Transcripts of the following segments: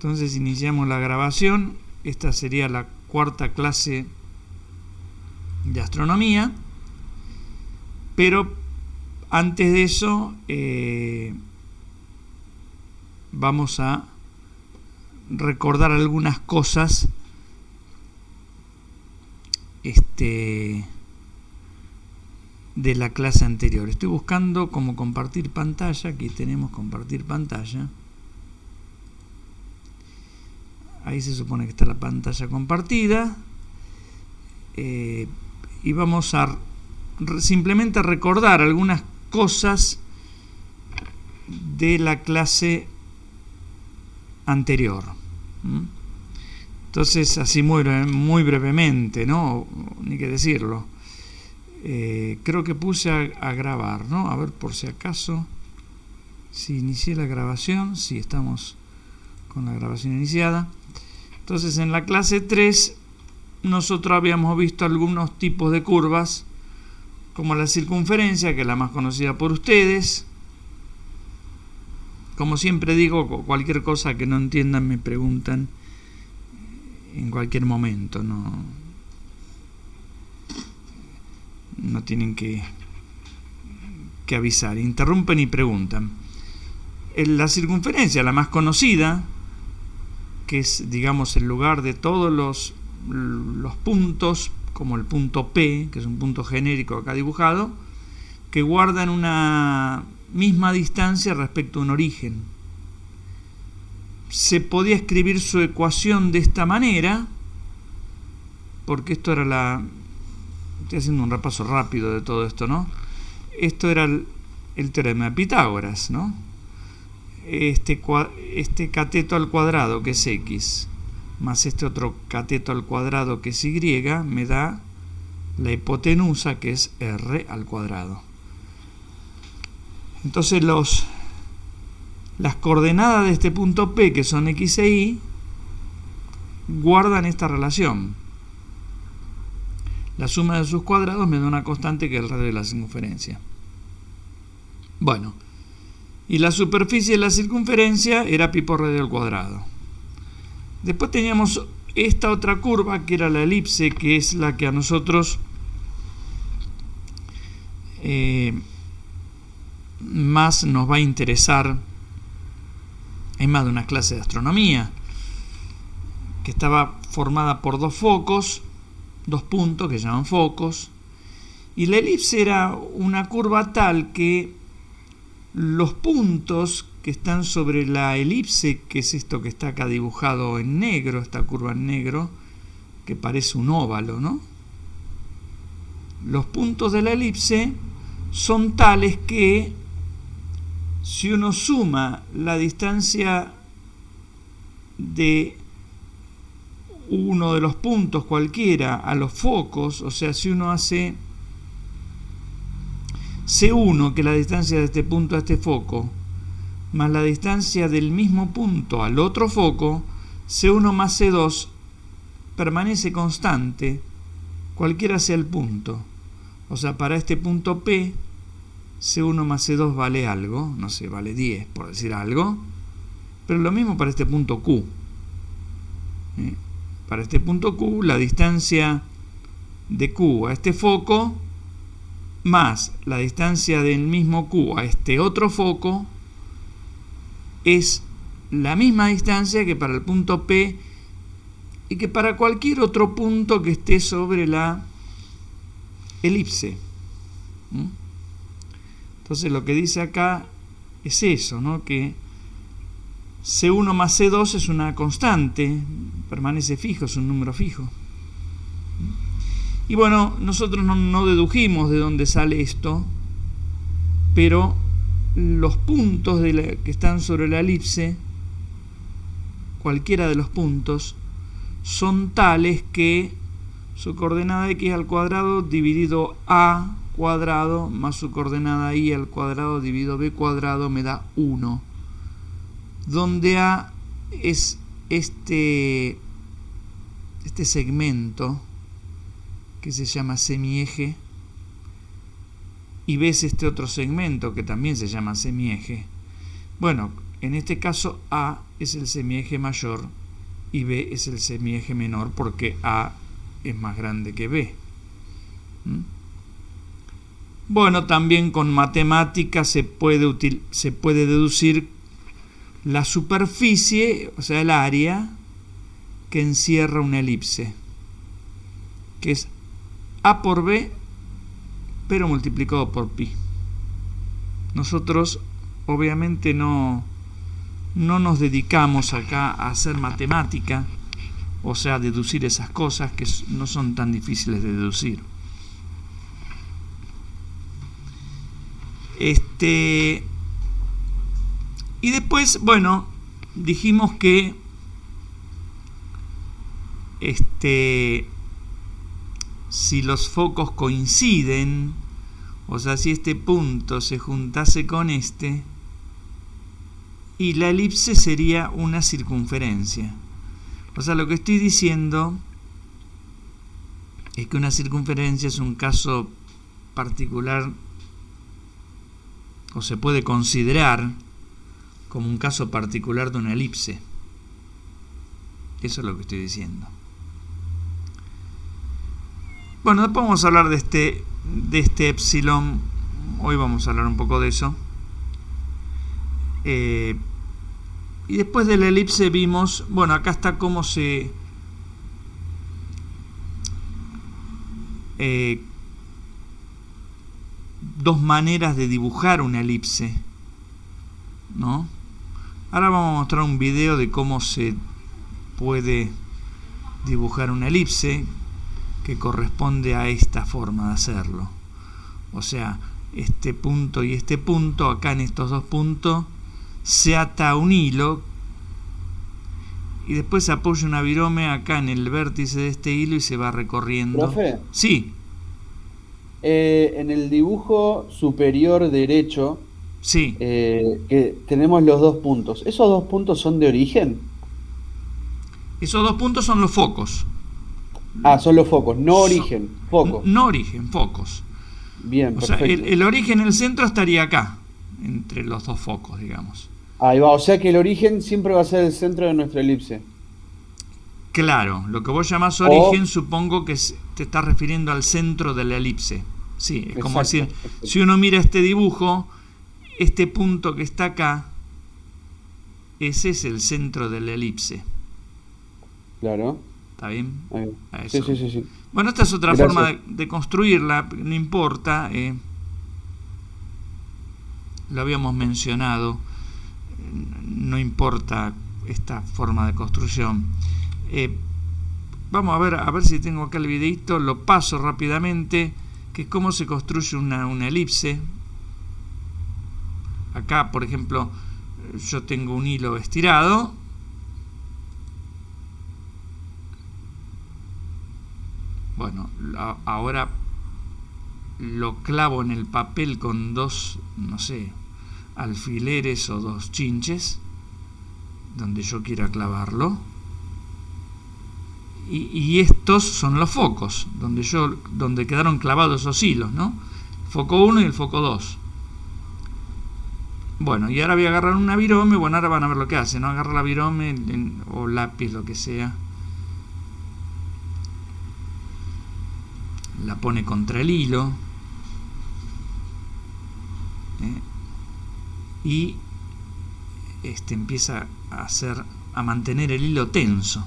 Entonces iniciamos la grabación. Esta sería la cuarta clase de astronomía. Pero antes de eso vamos a recordar algunas cosas de la clase anterior. Estoy buscando cómo compartir pantalla. Aquí tenemos compartir pantalla. Ahí se supone que está la pantalla compartida. Y vamos a simplemente recordar algunas cosas de la clase anterior. Entonces, así muy brevemente, ¿no? Ni que decirlo. Creo que puse a grabar, ¿no? A ver, por si acaso, si inicié la grabación. Sí, estamos con la grabación iniciada. Entonces, en la clase 3 nosotros habíamos visto algunos tipos de curvas, como la circunferencia, que es la más conocida por ustedes. Como siempre digo, cualquier cosa que no entiendan me preguntan en cualquier momento. No tienen que avisar, interrumpen y preguntan. La circunferencia, la más conocida, que es, digamos, el lugar de todos los puntos, como el punto P, que es un punto genérico acá dibujado, que guardan una misma distancia respecto a un origen. Se podía escribir su ecuación de esta manera, porque esto era estoy haciendo un repaso rápido de todo esto, ¿no? Esto era el teorema de Pitágoras, ¿no? Este cateto al cuadrado, que es X, más este otro cateto al cuadrado, que es Y, me da la hipotenusa, que es R al cuadrado. Entonces las coordenadas de este punto P, que son X e Y, guardan esta relación. La suma de sus cuadrados me da una constante, que es el radio de la circunferencia. Bueno, y la superficie de la circunferencia era pi por radio al cuadrado. Después teníamos esta otra curva, que era la elipse, que es la que a nosotros más nos va a interesar en más de una clase de astronomía, que estaba formada por dos puntos que se llaman focos, y la elipse era una curva tal que los puntos que están sobre la elipse, que es esto que está acá dibujado en negro, esta curva en negro, que parece un óvalo, ¿no? Los puntos de la elipse son tales que, si uno suma la distancia de uno de los puntos cualquiera a los focos, o sea, si uno hace C1, que es la distancia de este punto a este foco, más la distancia del mismo punto al otro foco, C1 más C2 permanece constante, cualquiera sea el punto. O sea, para este punto P, C1 más C2 vale algo, no sé, vale 10, por decir algo, pero lo mismo para este punto Q. Para este punto Q, la distancia de Q a este foco más la distancia del mismo Q a este otro foco es la misma distancia que para el punto P y que para cualquier otro punto que esté sobre la elipse. Entonces lo que dice acá es eso, ¿no? Que C1 más C2 es una constante, permanece fijo, es un número fijo. Y bueno, nosotros no dedujimos de dónde sale esto, pero los puntos que están sobre la elipse, cualquiera de los puntos, son tales que su coordenada x al cuadrado dividido a cuadrado más su coordenada y al cuadrado dividido b cuadrado me da 1, donde a es este segmento que se llama semieje, y ves este otro segmento que también se llama semieje. Bueno, en este caso A es el semieje mayor y B es el semieje menor porque A es más grande que B. Bueno, también con matemáticas se puede deducir la superficie, o sea, el área que encierra una elipse, que es A por B, pero multiplicado por pi. Nosotros obviamente no nos dedicamos acá a hacer matemática, o sea, a deducir esas cosas que no son tan difíciles de deducir. Y después, bueno, dijimos que si los focos coinciden, o sea, si este punto se juntase con este, y la elipse sería una circunferencia. O sea, lo que estoy diciendo es que una circunferencia es un caso particular, o se puede considerar como un caso particular de una elipse. Eso es lo que estoy diciendo. Bueno, después vamos a hablar de este epsilon. Hoy vamos a hablar un poco de eso. Y después de la elipse vimos, bueno, acá está cómo se dos maneras de dibujar una elipse, ¿no? Ahora vamos a mostrar un video de cómo se puede dibujar una elipse que corresponde a esta forma de hacerlo. O sea, este punto y este punto, acá en estos dos puntos se ata un hilo y después se apoya una virome acá en el vértice de este hilo y se va recorriendo. ¿Profe? Sí, En el dibujo superior derecho, sí. que tenemos los dos puntos. ¿Esos dos puntos son de origen? Esos dos puntos son los focos. Ah, son los focos, no origen, foco. No origen, focos. Bien, O sea, perfecto. el origen, el centro estaría acá, entre los dos focos, digamos. Ahí va, o sea que el origen siempre va a ser el centro de nuestra elipse. Claro, lo que vos llamás O- origen, supongo que te estás refiriendo al centro de la elipse. Sí, es como Exacto, decir, perfecto. si uno mira este dibujo, este punto que está acá, ese es el centro de la elipse. Claro. ¿Está bien? Ahí va. A Sí, eso. sí, sí, sí. Bueno, esta es otra Gracias. forma de construirla, no importa. Lo habíamos mencionado, no importa esta forma de construcción. Vamos a ver si tengo acá el videito, lo paso rápidamente, que es cómo se construye una elipse. Acá, por ejemplo, yo tengo un hilo estirado. Bueno, ahora lo clavo en el papel con dos, no sé, alfileres o dos chinches, donde yo quiera clavarlo. Y estos son los focos, donde quedaron clavados esos hilos, ¿no? Foco 1 y el foco 2. Bueno, y ahora voy a agarrar una virome. Bueno, ahora van a ver lo que hace, ¿no? Agarra la virome o lápiz, lo que sea. La pone contra el hilo. Y empieza a mantener el hilo tenso.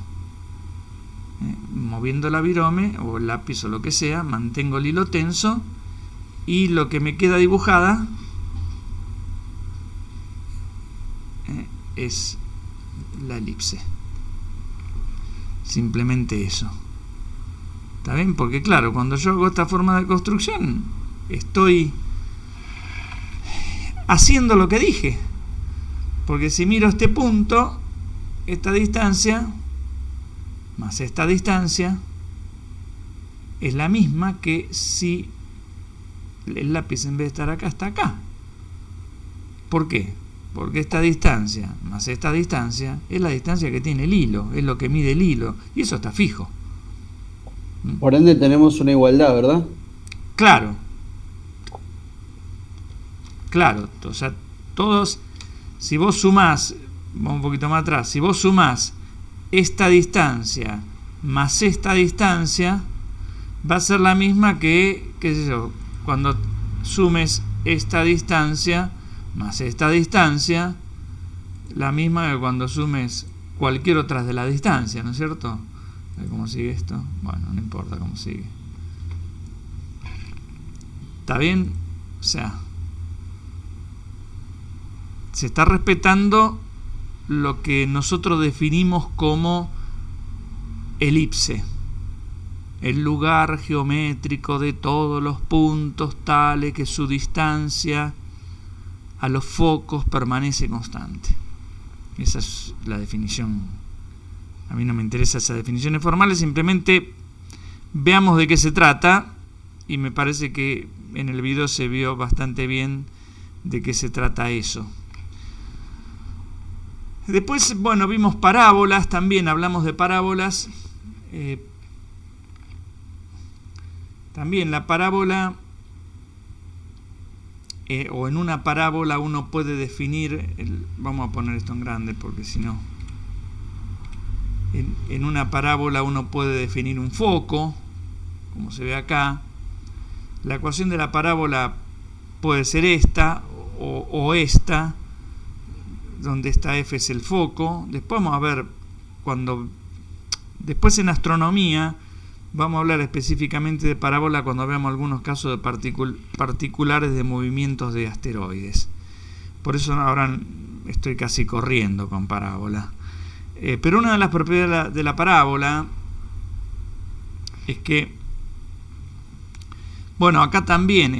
Moviendo la virome o el lápiz o lo que sea, mantengo el hilo tenso y lo que me queda dibujada es la elipse. Simplemente eso. ¿Está bien? Porque claro, cuando yo hago esta forma de construcción, estoy haciendo lo que dije. Porque si miro este punto, esta distancia más esta distancia es la misma que si el lápiz en vez de estar acá está acá. ¿Por qué? Porque esta distancia más esta distancia es la distancia que tiene el hilo, es lo que mide el hilo, y eso está fijo. Por ende tenemos una igualdad, ¿verdad? Claro, o sea, todos, si vos sumás, vamos un poquito más atrás, si vos sumás esta distancia más esta distancia, va a ser la misma que, qué sé yo, cuando sumes esta distancia más esta distancia, la misma que cuando sumes cualquier otra de la distancia, ¿no es cierto? A ver cómo sigue esto. Bueno, no importa cómo sigue. ¿Está bien? O sea, se está respetando lo que nosotros definimos como elipse, el lugar geométrico de todos los puntos tales que su distancia a los focos permanece constante. Esa es la definición. A mí no me interesa esas definiciones formales, simplemente veamos de qué se trata, y me parece que en el video se vio bastante bien de qué se trata eso. Después, bueno, vimos parábolas, también hablamos de parábolas. También la parábola, o en una parábola uno puede definir, vamos a poner esto en grande porque si no, en una parábola uno puede definir un foco, como se ve acá. La ecuación de la parábola puede ser esta o esta, donde esta F es el foco. Después vamos a ver, después en astronomía vamos a hablar específicamente de parábola cuando veamos algunos casos de particulares de movimientos de asteroides. Por eso ahora estoy casi corriendo con parábola. Pero una de las propiedades de la parábola es que, bueno, acá también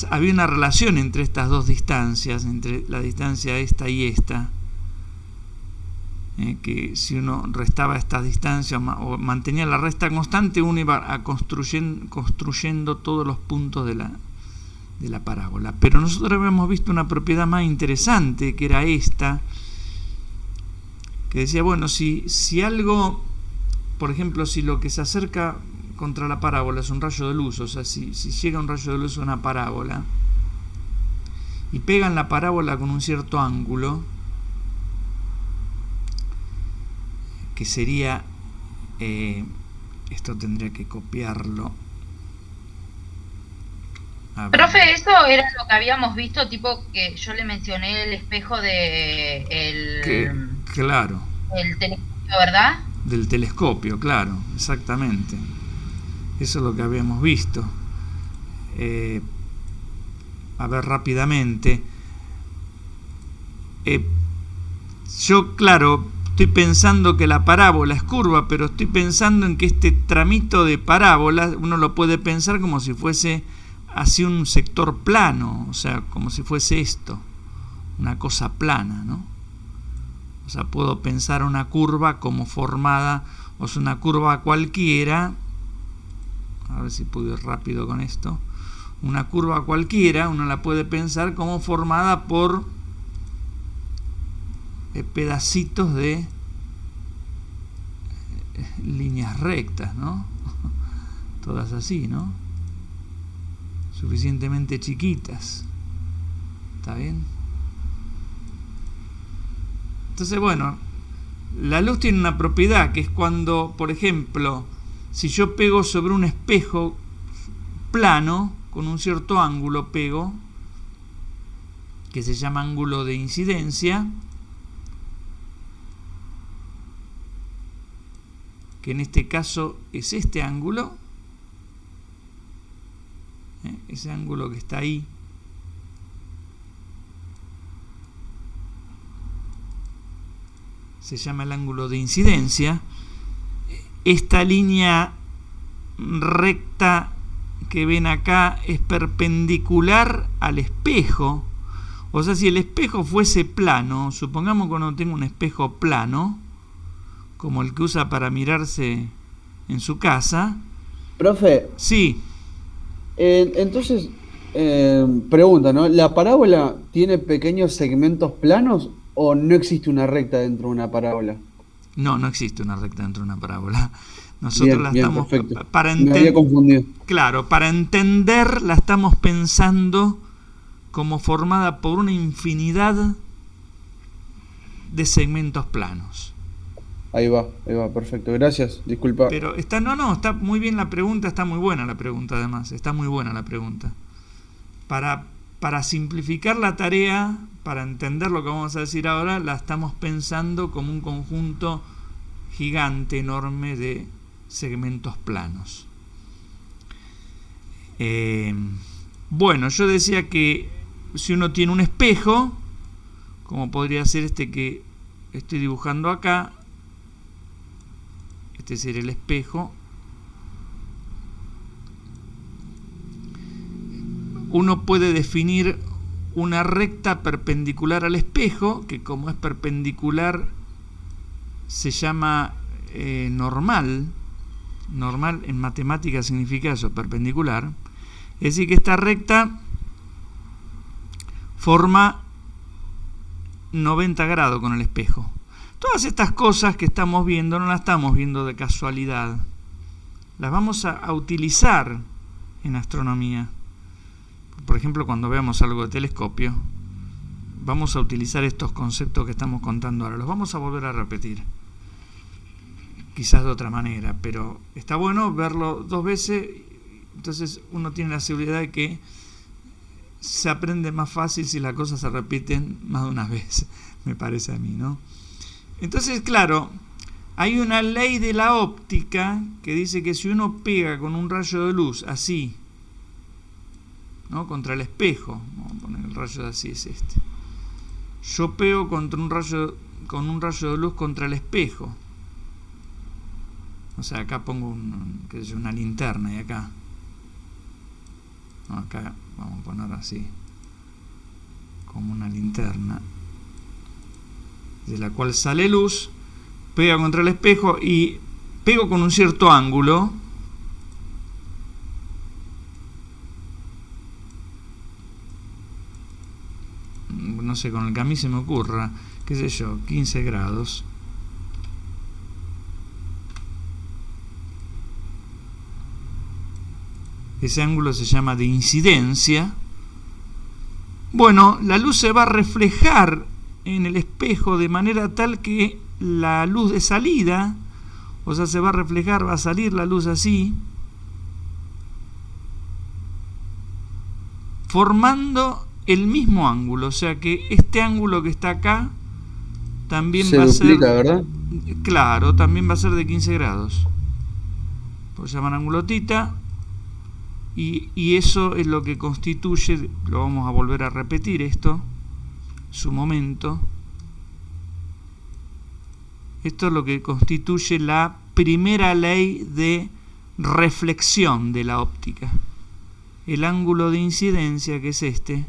había una relación entre estas dos distancias, entre la distancia esta y esta, que si uno restaba estas distancias o mantenía la resta constante, uno iba construyendo todos los puntos de la parábola. Pero nosotros habíamos visto una propiedad más interesante, que era esta, que decía, bueno, si algo, por ejemplo, si lo que se acerca contra la parábola es un rayo de luz, o sea, si llega un rayo de luz a una parábola y pegan la parábola con un cierto ángulo, que sería, esto tendría que copiarlo. Profe, eso era lo que habíamos visto, tipo que yo le mencioné el espejo claro, el telescopio, ¿verdad? Del telescopio, claro, exactamente. Eso es lo que habíamos visto. A ver rápidamente. Yo, claro, estoy pensando que la parábola es curva, pero estoy pensando en que este tramito de parábola uno lo puede pensar como si fuese así un sector plano, o sea, como si fuese esto, una cosa plana, ¿no? O sea, puedo pensar una curva como formada, o sea, una curva cualquiera, a ver si puedo ir rápido con esto, una curva cualquiera, uno la puede pensar como formada por pedacitos de líneas rectas, ¿no? Todas así, ¿no? Suficientemente chiquitas. ¿Está bien? Entonces, bueno, la luz tiene una propiedad que es cuando, por ejemplo, si yo pego sobre un espejo plano, con un cierto ángulo pego, que se llama ángulo de incidencia, que en este caso es este ángulo, ese ángulo que está ahí, se llama el ángulo de incidencia. Esta línea recta que ven acá es perpendicular al espejo. O sea, si el espejo fuese plano, supongamos que uno tenga un espejo plano, como el que usa para mirarse en su casa. Profe. Sí. Entonces, pregunta, ¿no? ¿La parábola tiene pequeños segmentos planos o no existe una recta dentro de una parábola? No, no existe una recta dentro de una parábola. Nosotros la estamos Me había confundido. Claro, para entender la estamos pensando como formada por una infinidad de segmentos planos. Ahí va, perfecto. Gracias, disculpa. Pero está muy bien la pregunta, está muy buena la pregunta además, está muy buena la pregunta. Para simplificar la tarea, para entender lo que vamos a decir ahora, la estamos pensando como un conjunto gigante, enorme de segmentos planos. Bueno, yo decía que si uno tiene un espejo, como podría ser este que estoy dibujando acá, este sería el espejo, uno puede definir una recta perpendicular al espejo, que como es perpendicular se llama normal. Normal en matemáticas significa eso, perpendicular. Es decir, que esta recta forma 90 grados con el espejo. Todas estas cosas que estamos viendo no las estamos viendo de casualidad. Las vamos a utilizar en astronomía. Por ejemplo, cuando veamos algo de telescopio, vamos a utilizar estos conceptos que estamos contando ahora. Los vamos a volver a repetir. Quizás de otra manera, pero está bueno verlo dos veces. Entonces uno tiene la seguridad de que se aprende más fácil si las cosas se repiten más de una vez, me parece a mí, ¿no? Entonces, claro, hay una ley de la óptica que dice que si uno pega con un rayo de luz así, ¿no?, contra el espejo, vamos a poner el rayo de así, es este. Yo pego con un rayo de luz contra el espejo. O sea, acá pongo una linterna y acá. No, acá vamos a poner así, como una linterna, de la cual sale luz, pega contra el espejo y pego con un cierto ángulo. No sé, con el que a mí se me ocurra, qué sé yo, 15 grados. Ese ángulo se llama de incidencia. Bueno, la luz se va a reflejar en el espejo de manera tal que la luz de salida, o sea, se va a reflejar, va a salir la luz así, formando el mismo ángulo. O sea que este ángulo que está acá también se va a duplica, ser, ¿verdad? Claro, también va a ser de 15 grados. Pues se llaman ángulo tita. Y eso es lo que constituye, lo vamos a volver a repetir esto, su momento. Esto es lo que constituye la primera ley de reflexión de la óptica. El ángulo de incidencia, que es este,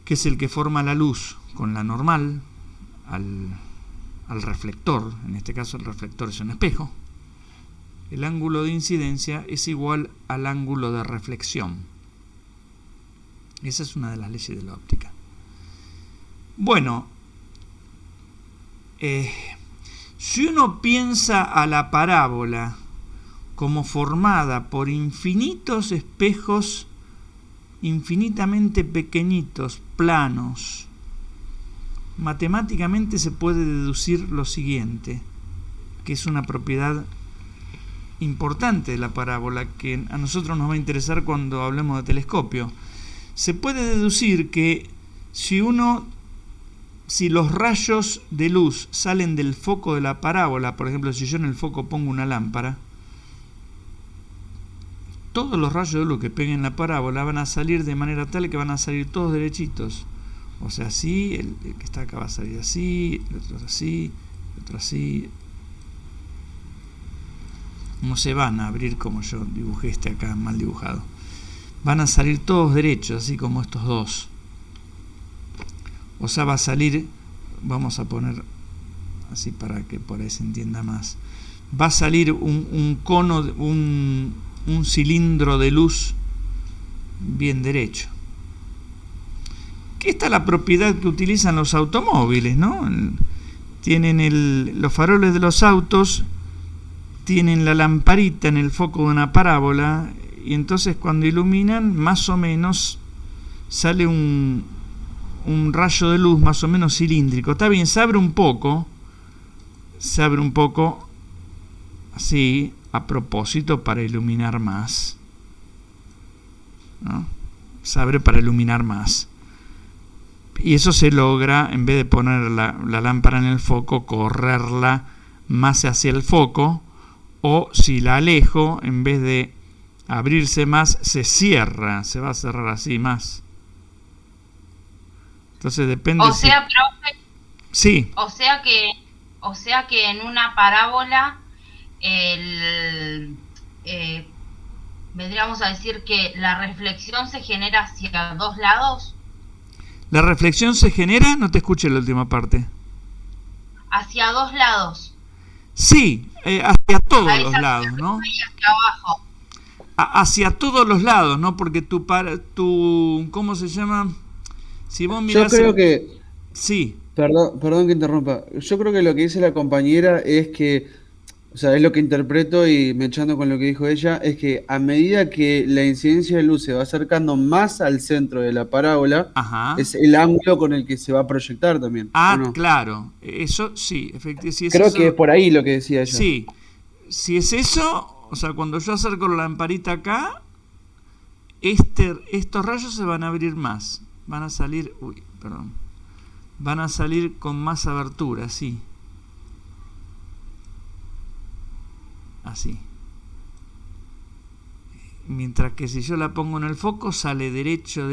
que es el que forma la luz con la normal al reflector. En este caso el reflector es un espejo. El ángulo de incidencia es igual al ángulo de reflexión. Esa es una de las leyes de la óptica. Bueno, si uno piensa a la parábola como formada por infinitos espejos infinitamente pequeñitos, planos, matemáticamente se puede deducir lo siguiente, que es una propiedad importante de la parábola que a nosotros nos va a interesar cuando hablemos de telescopio. Se puede deducir que si los rayos de luz salen del foco de la parábola, por ejemplo, si yo en el foco pongo una lámpara, todos los rayos de luz que peguen en la parábola van a salir de manera tal que van a salir todos derechitos. O sea, así, el que está acá va a salir así, el otro así, el otro así. No se van a abrir como yo dibujé este acá mal dibujado. Van a salir todos derechos, así como estos dos. O sea, va a salir, vamos a poner así para que por ahí se entienda más. Va a salir un cono, un cilindro de luz bien derecho. Que esta es la propiedad que utilizan los automóviles, ¿no? Tienen los faroles de los autos, tienen la lamparita en el foco de una parábola y entonces cuando iluminan más o menos sale un rayo de luz más o menos cilíndrico. Está bien, se abre un poco así, a propósito, para iluminar más, ¿no? Se abre para iluminar más. Y eso se logra, en vez de poner la lámpara en el foco, correrla más hacia el foco, o si la alejo, en vez de abrirse más, se cierra, se va a cerrar así más. Entonces depende. O sea, profe, sí. O sea que en una parábola vendríamos a decir que la reflexión se genera hacia dos lados. La reflexión se genera, no te escuché la última parte. Hacia dos lados. Sí, hacia todos los lados, ¿no? Y hacia abajo. Hacia todos los lados, ¿no? Porque tu ¿cómo se llama? Si vos mirás. Yo creo que. Sí. Perdón que interrumpa. Yo creo que lo que dice la compañera es que, o sea, es lo que interpreto y me echando con lo que dijo ella, es que a medida que la incidencia de luz se va acercando más al centro de la parábola, Ajá. es el ángulo con el que se va a proyectar también. Ah, ¿o no? claro. Eso sí, efectivamente. Si Creo eso, que es por ahí lo que decía ella. Sí. Si es eso, o sea, cuando yo acerco la lamparita acá, estos rayos se van a abrir más. Van a salir. Van a salir con más abertura, sí. Así. Mientras que si yo la pongo en el foco, sale derecho.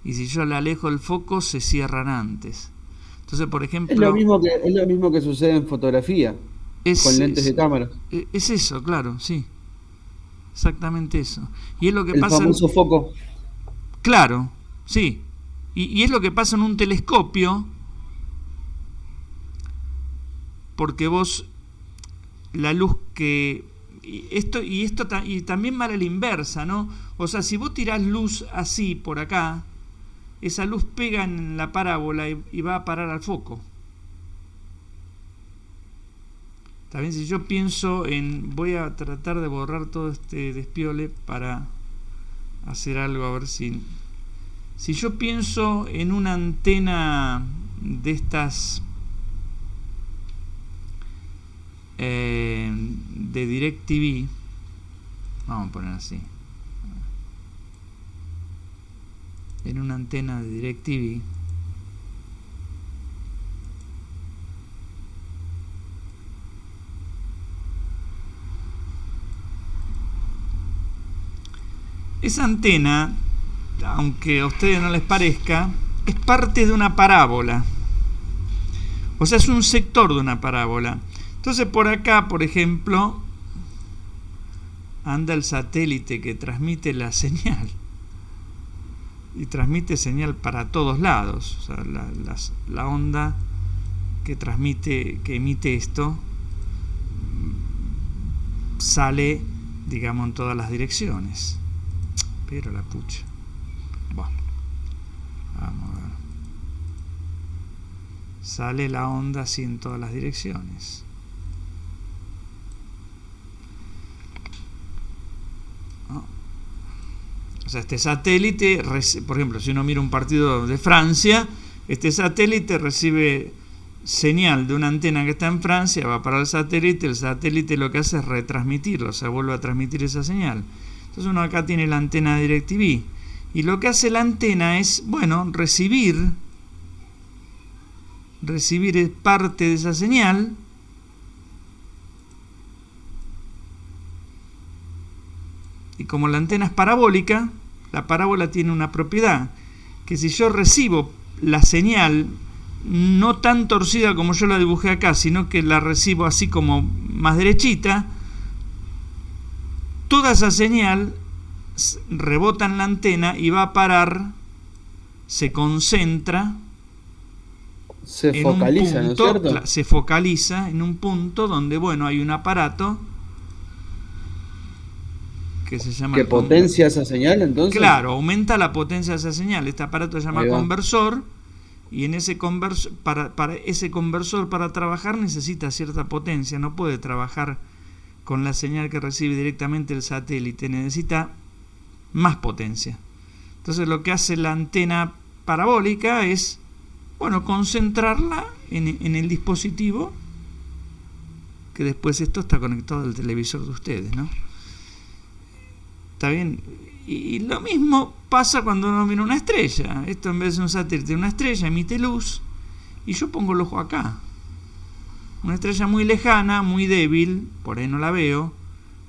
Y si yo la alejo del foco, se cierran antes. Entonces, por ejemplo. Es lo mismo que sucede en fotografía, con lentes de cámara. Es eso, claro, sí. Exactamente eso. Y es lo que el pasa. El famoso foco. Claro, sí. Y es lo que pasa en un telescopio, porque vos, la luz que... Y también vale la inversa, ¿no? O sea, si vos tirás luz así por acá, esa luz pega en la parábola y va a parar al foco. También si yo pienso en... Voy a tratar de borrar todo este despiole para hacer algo, a ver si... Si yo pienso en una antena de estas de DirecTV, vamos a poner así, en una antena de DirecTV, esa antena, aunque a ustedes no les parezca, es parte de una parábola. O sea, es un sector de una parábola. Entonces, por acá, por ejemplo, anda el satélite que transmite la señal. Y transmite señal para todos lados. O sea, la onda que emite esto, sale, digamos, en todas las direcciones. Pero la pucha. Bueno, vamos a ver. Sale la onda así en todas las direcciones. ¿No? O sea, este satélite, por ejemplo, si uno mira un partido de Francia, este satélite recibe señal de una antena que está en Francia, va para el satélite lo que hace es retransmitirlo, o sea, vuelve a transmitir esa señal. Entonces uno acá tiene la antena de DirecTV. Y lo que hace la antena es, bueno, recibir parte de esa señal y como la antena es parabólica, la parábola tiene una propiedad, que si yo recibo la señal no tan torcida como yo la dibujé acá, sino que la recibo así como más derechita, toda esa señal rebota en la antena y va a parar, se concentra, se focaliza, en un punto, ¿no es cierto? Se focaliza en un punto donde, bueno, hay un aparato que se llama... ¿Que potencia esa señal entonces? Claro, aumenta la potencia de esa señal. Este aparato se llama conversor, y en ese ese conversor para trabajar necesita cierta potencia, no puede trabajar con la señal que recibe directamente el satélite, necesita más potencia. Entonces lo que hace la antena parabólica es, bueno, concentrarla en el dispositivo, que después esto está conectado al televisor de ustedes, ¿no? ¿Está bien? Y lo mismo pasa cuando uno mira una estrella. Esto, en vez de un satélite, una estrella emite luz y yo pongo el ojo acá. Una estrella muy lejana, muy débil, por ahí no la veo,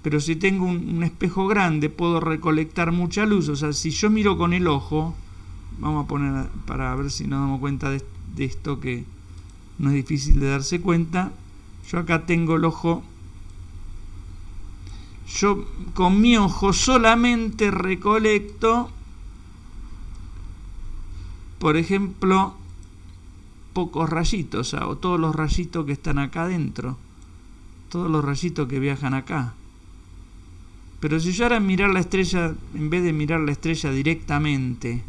pero si tengo un espejo grande puedo recolectar mucha luz. O sea, si yo miro con el ojo, vamos a poner para ver si nos damos cuenta de esto, que no es difícil de darse cuenta. Yo acá tengo el ojo. Yo con mi ojo solamente recolecto, por ejemplo, pocos rayitos, o todos los rayitos que están acá adentro, todos los rayitos que viajan acá. Pero si yo ahora mirar la estrella, en vez de mirar la estrella directamente,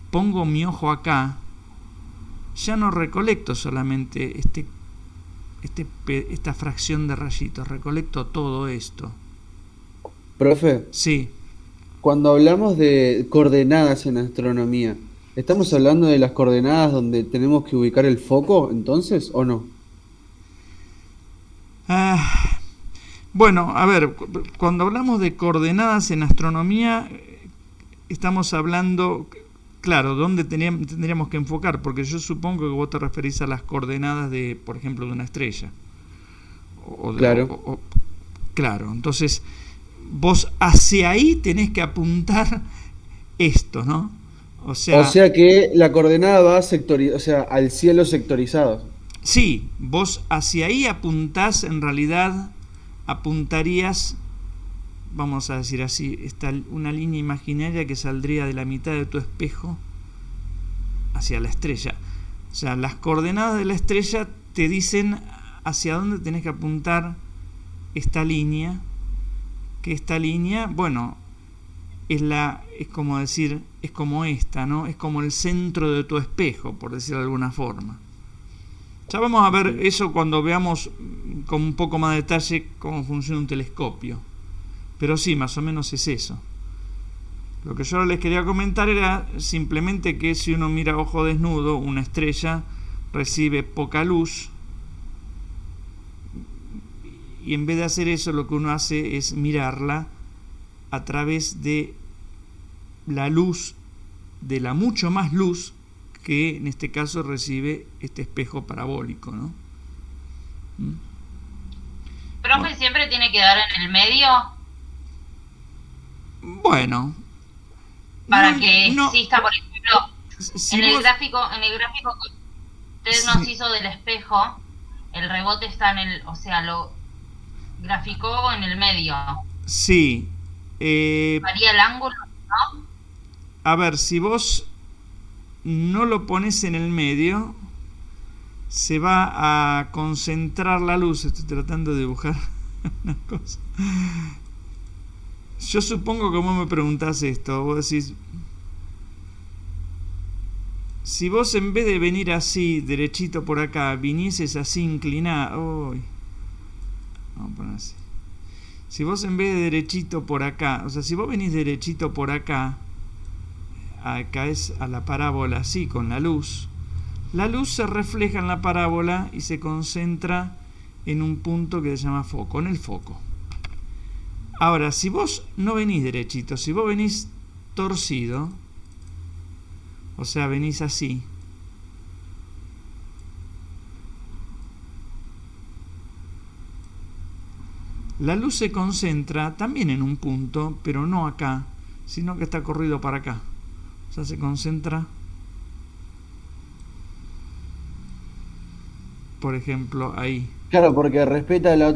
pongo mi ojo acá, ya no recolecto solamente esta fracción de rayitos, recolecto todo esto. Profe, Sí. cuando hablamos de coordenadas en astronomía, ¿estamos hablando de las coordenadas donde tenemos que ubicar el foco, entonces, o no? Bueno, a ver, cuando hablamos de coordenadas en astronomía, estamos hablando, claro, ¿dónde tendríamos que enfocar? Porque yo supongo que vos te referís a las coordenadas de, por ejemplo, de una estrella. Claro. Claro, entonces vos hacia ahí tenés que apuntar esto, ¿no? O sea que la coordenada va al cielo sectorizado. Sí, vos hacia ahí apuntás, en realidad apuntarías, vamos a decir así, está una línea imaginaria que saldría de la mitad de tu espejo hacia la estrella. O sea, las coordenadas de la estrella te dicen hacia dónde tenés que apuntar esta línea, que esta línea, bueno, es como decir, es como esta, ¿no? Es como el centro de tu espejo, por decirlo de alguna forma. Ya vamos a ver eso cuando veamos con un poco más de detalle cómo funciona un telescopio. Pero sí, más o menos es eso. Lo que yo les quería comentar era simplemente que si uno mira a ojo desnudo, una estrella recibe poca luz. Y en vez de hacer eso, lo que uno hace es mirarla a través de la luz, de la mucho más luz que en este caso recibe este espejo parabólico, ¿no? Profe, ¿siempre tiene que dar en el medio? Bueno. Para que exista, por ejemplo, si en el vos, gráfico que usted nos hizo del espejo, el rebote está lo graficó en el medio. Sí. Varía el ángulo, ¿no? A ver, si vos no lo pones en el medio, se va a concentrar la luz. Estoy tratando de dibujar una cosa. Yo supongo que vos me preguntás esto. Vos decís, si vos en vez de venir así, derechito por acá, vinieses así inclinado... Vamos a poner así. Si vos en vez de derechito por acá, o sea, si vos venís derechito por acá, caes a la parábola así con la luz se refleja en la parábola y se concentra en un punto que se llama foco, en el foco. Ahora, si vos no venís derechito, si vos venís torcido, o sea, venís así, la luz se concentra también en un punto, pero no acá, sino que está corrido para acá. O sea, se concentra, por ejemplo, ahí. Claro, porque respeta la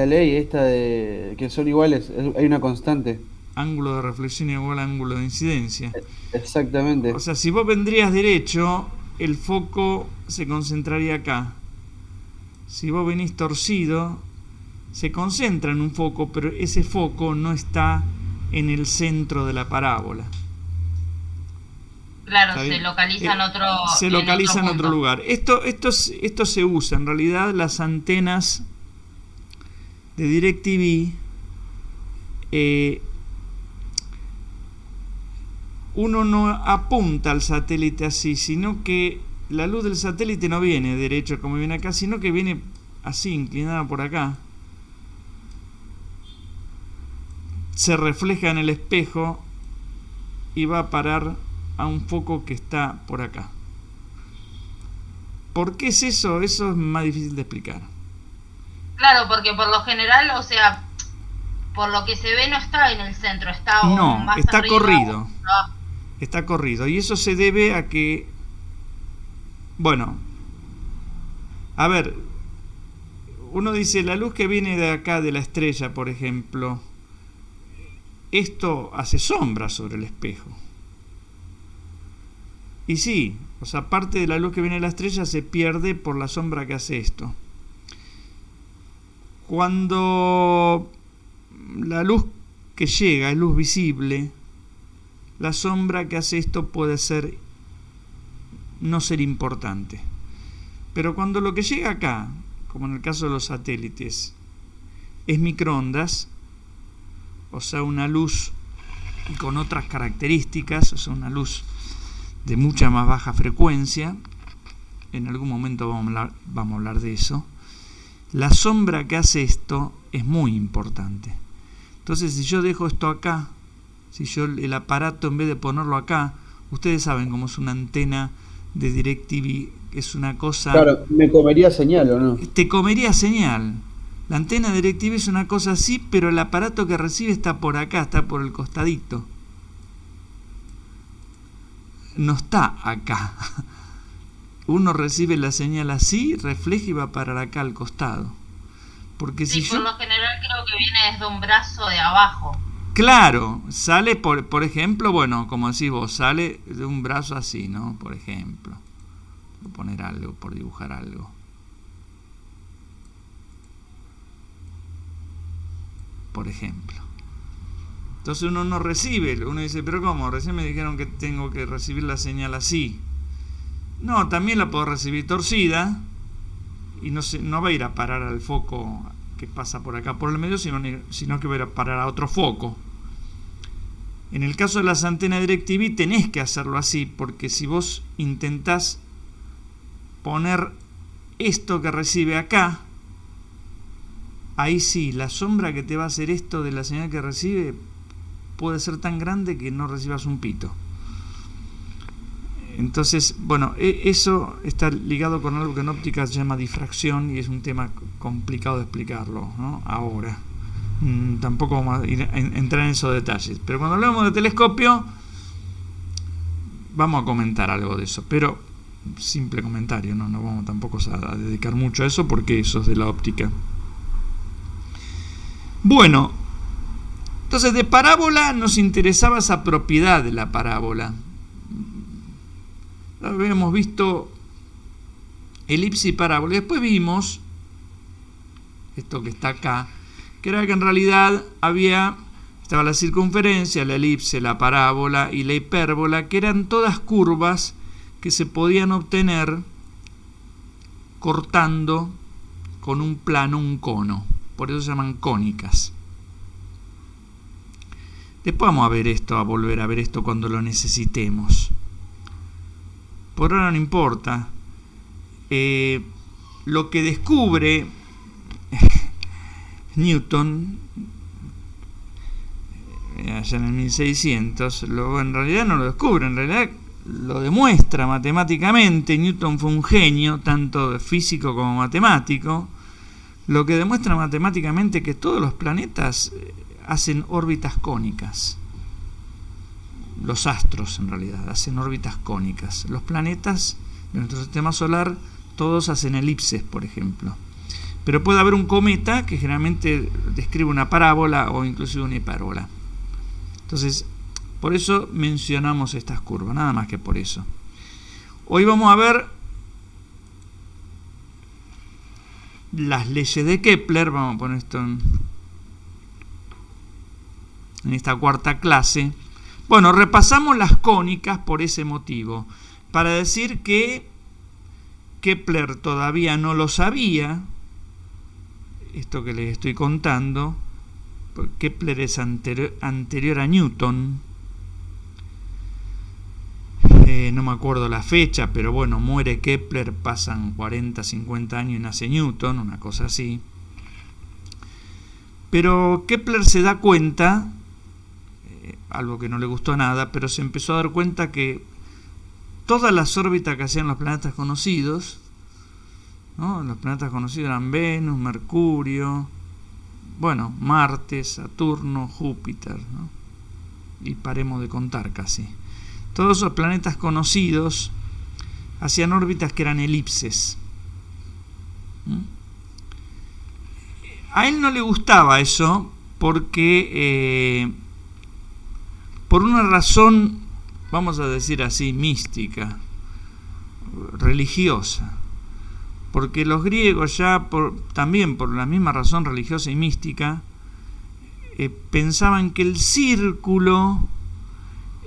ley esta de que son iguales, hay una constante. Ángulo de reflexión igual a ángulo de incidencia. Exactamente. O sea, si vos vendrías derecho, el foco se concentraría acá. Si vos venís torcido, se concentra en un foco, pero ese foco no está en el centro de la parábola. Claro, se localiza en otro se localiza en otro lugar. Esto se usa, en realidad las antenas de DirecTV uno no apunta al satélite así, sino que la luz del satélite no viene derecho como viene acá, sino que viene así, inclinada por acá. Se refleja en el espejo y va a parar a un foco que está por acá. ¿Por qué es eso? Eso es más difícil de explicar. Claro, porque por lo general, o sea, por lo que se ve no está en el centro, está No, más está arriba, corrido. abajo. Está corrido. Y eso se debe a que, bueno, a ver, uno dice la luz que viene de acá, de la estrella, por ejemplo, esto hace sombra sobre el espejo. Y sí, o sea, parte de la luz que viene de la estrella se pierde por la sombra que hace esto. Cuando la luz que llega es luz visible, la sombra que hace esto puede ser no ser importante. Pero cuando lo que llega acá, como en el caso de los satélites, es microondas, o sea, una luz con otras características, o sea, una luz de mucha más baja frecuencia, en algún momento vamos a hablar de eso, la sombra que hace esto es muy importante. Entonces, si yo dejo esto acá, si yo el aparato en vez de ponerlo acá, ustedes saben cómo es una antena de DirecTV, es una cosa... Claro, me comería señal, ¿o no? Te comería señal. La antena de DirecTV es una cosa así, pero el aparato que recibe está por acá, está por el costadito. No está acá. Uno recibe la señal así, refleja y va a parar acá al costado. Porque Sí, si por yo... lo general creo que viene desde un brazo de abajo. Claro, sale por ejemplo, bueno, como decís vos, sale de un brazo así, ¿no? Por ejemplo. Por poner algo, por dibujar algo. Por ejemplo. Entonces uno no recibe, uno dice, pero ¿cómo? Recién me dijeron que tengo que recibir la señal así. No, también la puedo recibir torcida y no va a ir a parar al foco que pasa por acá por el medio, sino que va a ir a parar a otro foco. En el caso de las antenas DirecTV tenés que hacerlo así, porque si vos intentás poner esto que recibe acá, ahí sí, la sombra que te va a hacer esto de la señal que recibe puede ser tan grande que no recibas un pito. Entonces, bueno, eso está ligado con algo que en óptica se llama difracción y es un tema complicado de explicarlo, ¿no? Ahora. Tampoco vamos a entrar en esos detalles. Pero cuando hablamos de telescopio, vamos a comentar algo de eso. Pero, simple comentario, no vamos tampoco a dedicar mucho a eso porque eso es de la óptica. Bueno, entonces de parábola nos interesaba esa propiedad de la parábola. Habíamos visto elipse y parábola. Y después vimos esto que está acá, que era que en realidad estaba la circunferencia, la elipse, la parábola y la hipérbola, que eran todas curvas que se podían obtener cortando con un plano un cono. Por eso se llaman cónicas. Después vamos a volver a ver esto cuando lo necesitemos. Por ahora no importa. Lo que descubre Newton allá en el 1600, en realidad no lo descubre, en realidad lo demuestra matemáticamente. Newton fue un genio, tanto físico como matemático. Lo que demuestra matemáticamente es que todos los planetas hacen órbitas cónicas. Los astros, en realidad, hacen órbitas cónicas. Los planetas de nuestro sistema solar, todos hacen elipses, por ejemplo. Pero puede haber un cometa que generalmente describe una parábola o inclusive una hipérbola. Entonces, por eso mencionamos estas curvas, nada más que por eso. Hoy vamos a ver las leyes de Kepler. Vamos a poner esto en esta cuarta clase. Bueno, repasamos las cónicas por ese motivo, para decir que Kepler todavía no lo sabía, esto que les estoy contando, porque Kepler es anterior a Newton. no me acuerdo la fecha, pero bueno, muere Kepler, pasan 40, 50 años y nace Newton, una cosa así. Pero Kepler se da cuenta, algo que no le gustó nada, pero se empezó a dar cuenta que todas las órbitas que hacían los planetas conocidos, ¿no? Los planetas conocidos eran Venus, Mercurio, bueno, Marte, Saturno, Júpiter, ¿no? Y paremos de contar casi. Todos esos planetas conocidos hacían órbitas que eran elipses. A él no le gustaba eso porque por una razón, vamos a decir así, mística, religiosa. Porque los griegos ya, también por la misma razón religiosa y mística, pensaban que el círculo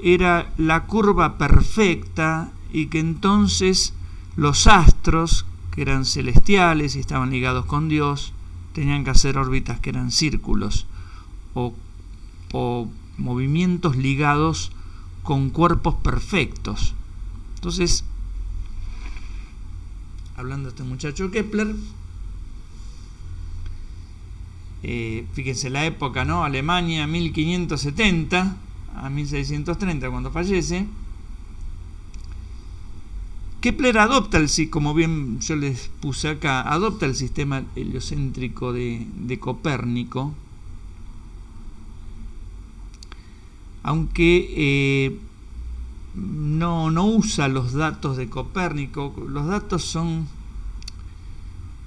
era la curva perfecta y que entonces los astros, que eran celestiales y estaban ligados con Dios, tenían que hacer órbitas que eran círculos o movimientos ligados con cuerpos perfectos. Entonces, hablando de este muchacho Kepler, fíjense la época, ¿no? Alemania 1570 a 1630 cuando fallece. Kepler adopta como bien yo les puse acá, adopta el sistema heliocéntrico de Copérnico, aunque no usa los datos de Copérnico. Los datos son...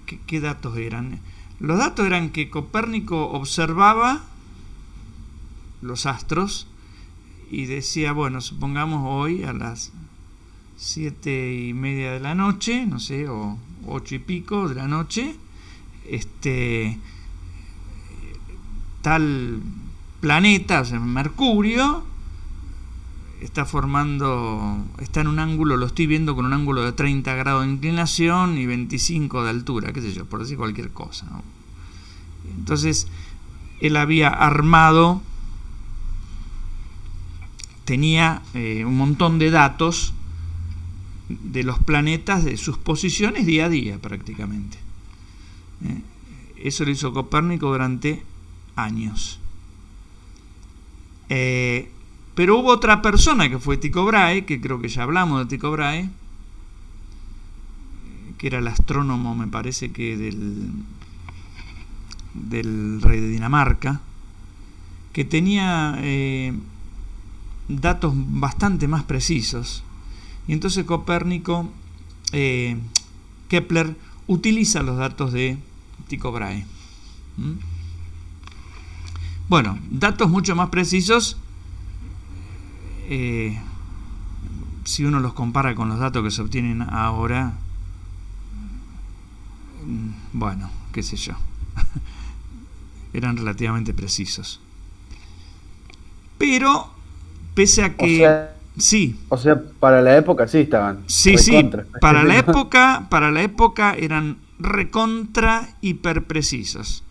¿Qué datos eran? Los datos eran que Copérnico observaba los astros y decía, bueno, supongamos hoy a las 7:30 de la noche, no sé, o 8 y pico de la noche, tal planeta, o sea, Mercurio, está en un ángulo, lo estoy viendo con un ángulo de 30 grados de inclinación y 25 de altura, qué sé yo, por decir cualquier cosa, ¿no? Entonces, él había armado, tenía un montón de datos de los planetas, de sus posiciones día a día prácticamente. Eso lo hizo Copérnico durante años. Pero hubo otra persona que fue Tycho Brahe, que creo que ya hablamos de Tycho Brahe, que era el astrónomo, me parece que del rey de Dinamarca, que tenía datos bastante más precisos. Y entonces Kepler utiliza los datos de Tycho Brahe. Bueno, datos mucho más precisos, si uno los compara con los datos que se obtienen ahora, bueno, qué sé yo, eran relativamente precisos. Pero, pese a que... O sea, para la época sí estaban. Sí, para la época eran recontra hiper precisos.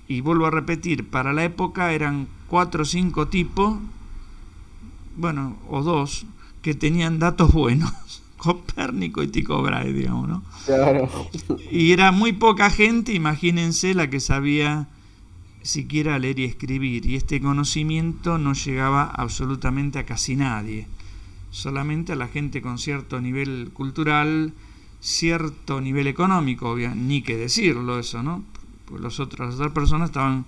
Y vuelvo a repetir, para la época eran 4 o 5 tipos, bueno, o 2, que tenían datos buenos. Copérnico y Tycho Brahe, digamos, ¿no? Claro. Y era muy poca gente, imagínense, la que sabía siquiera leer y escribir, y este conocimiento no llegaba absolutamente a casi nadie, solamente a la gente con cierto nivel cultural, cierto nivel económico, ni que decirlo eso, ¿no? Pues las otras personas estaban,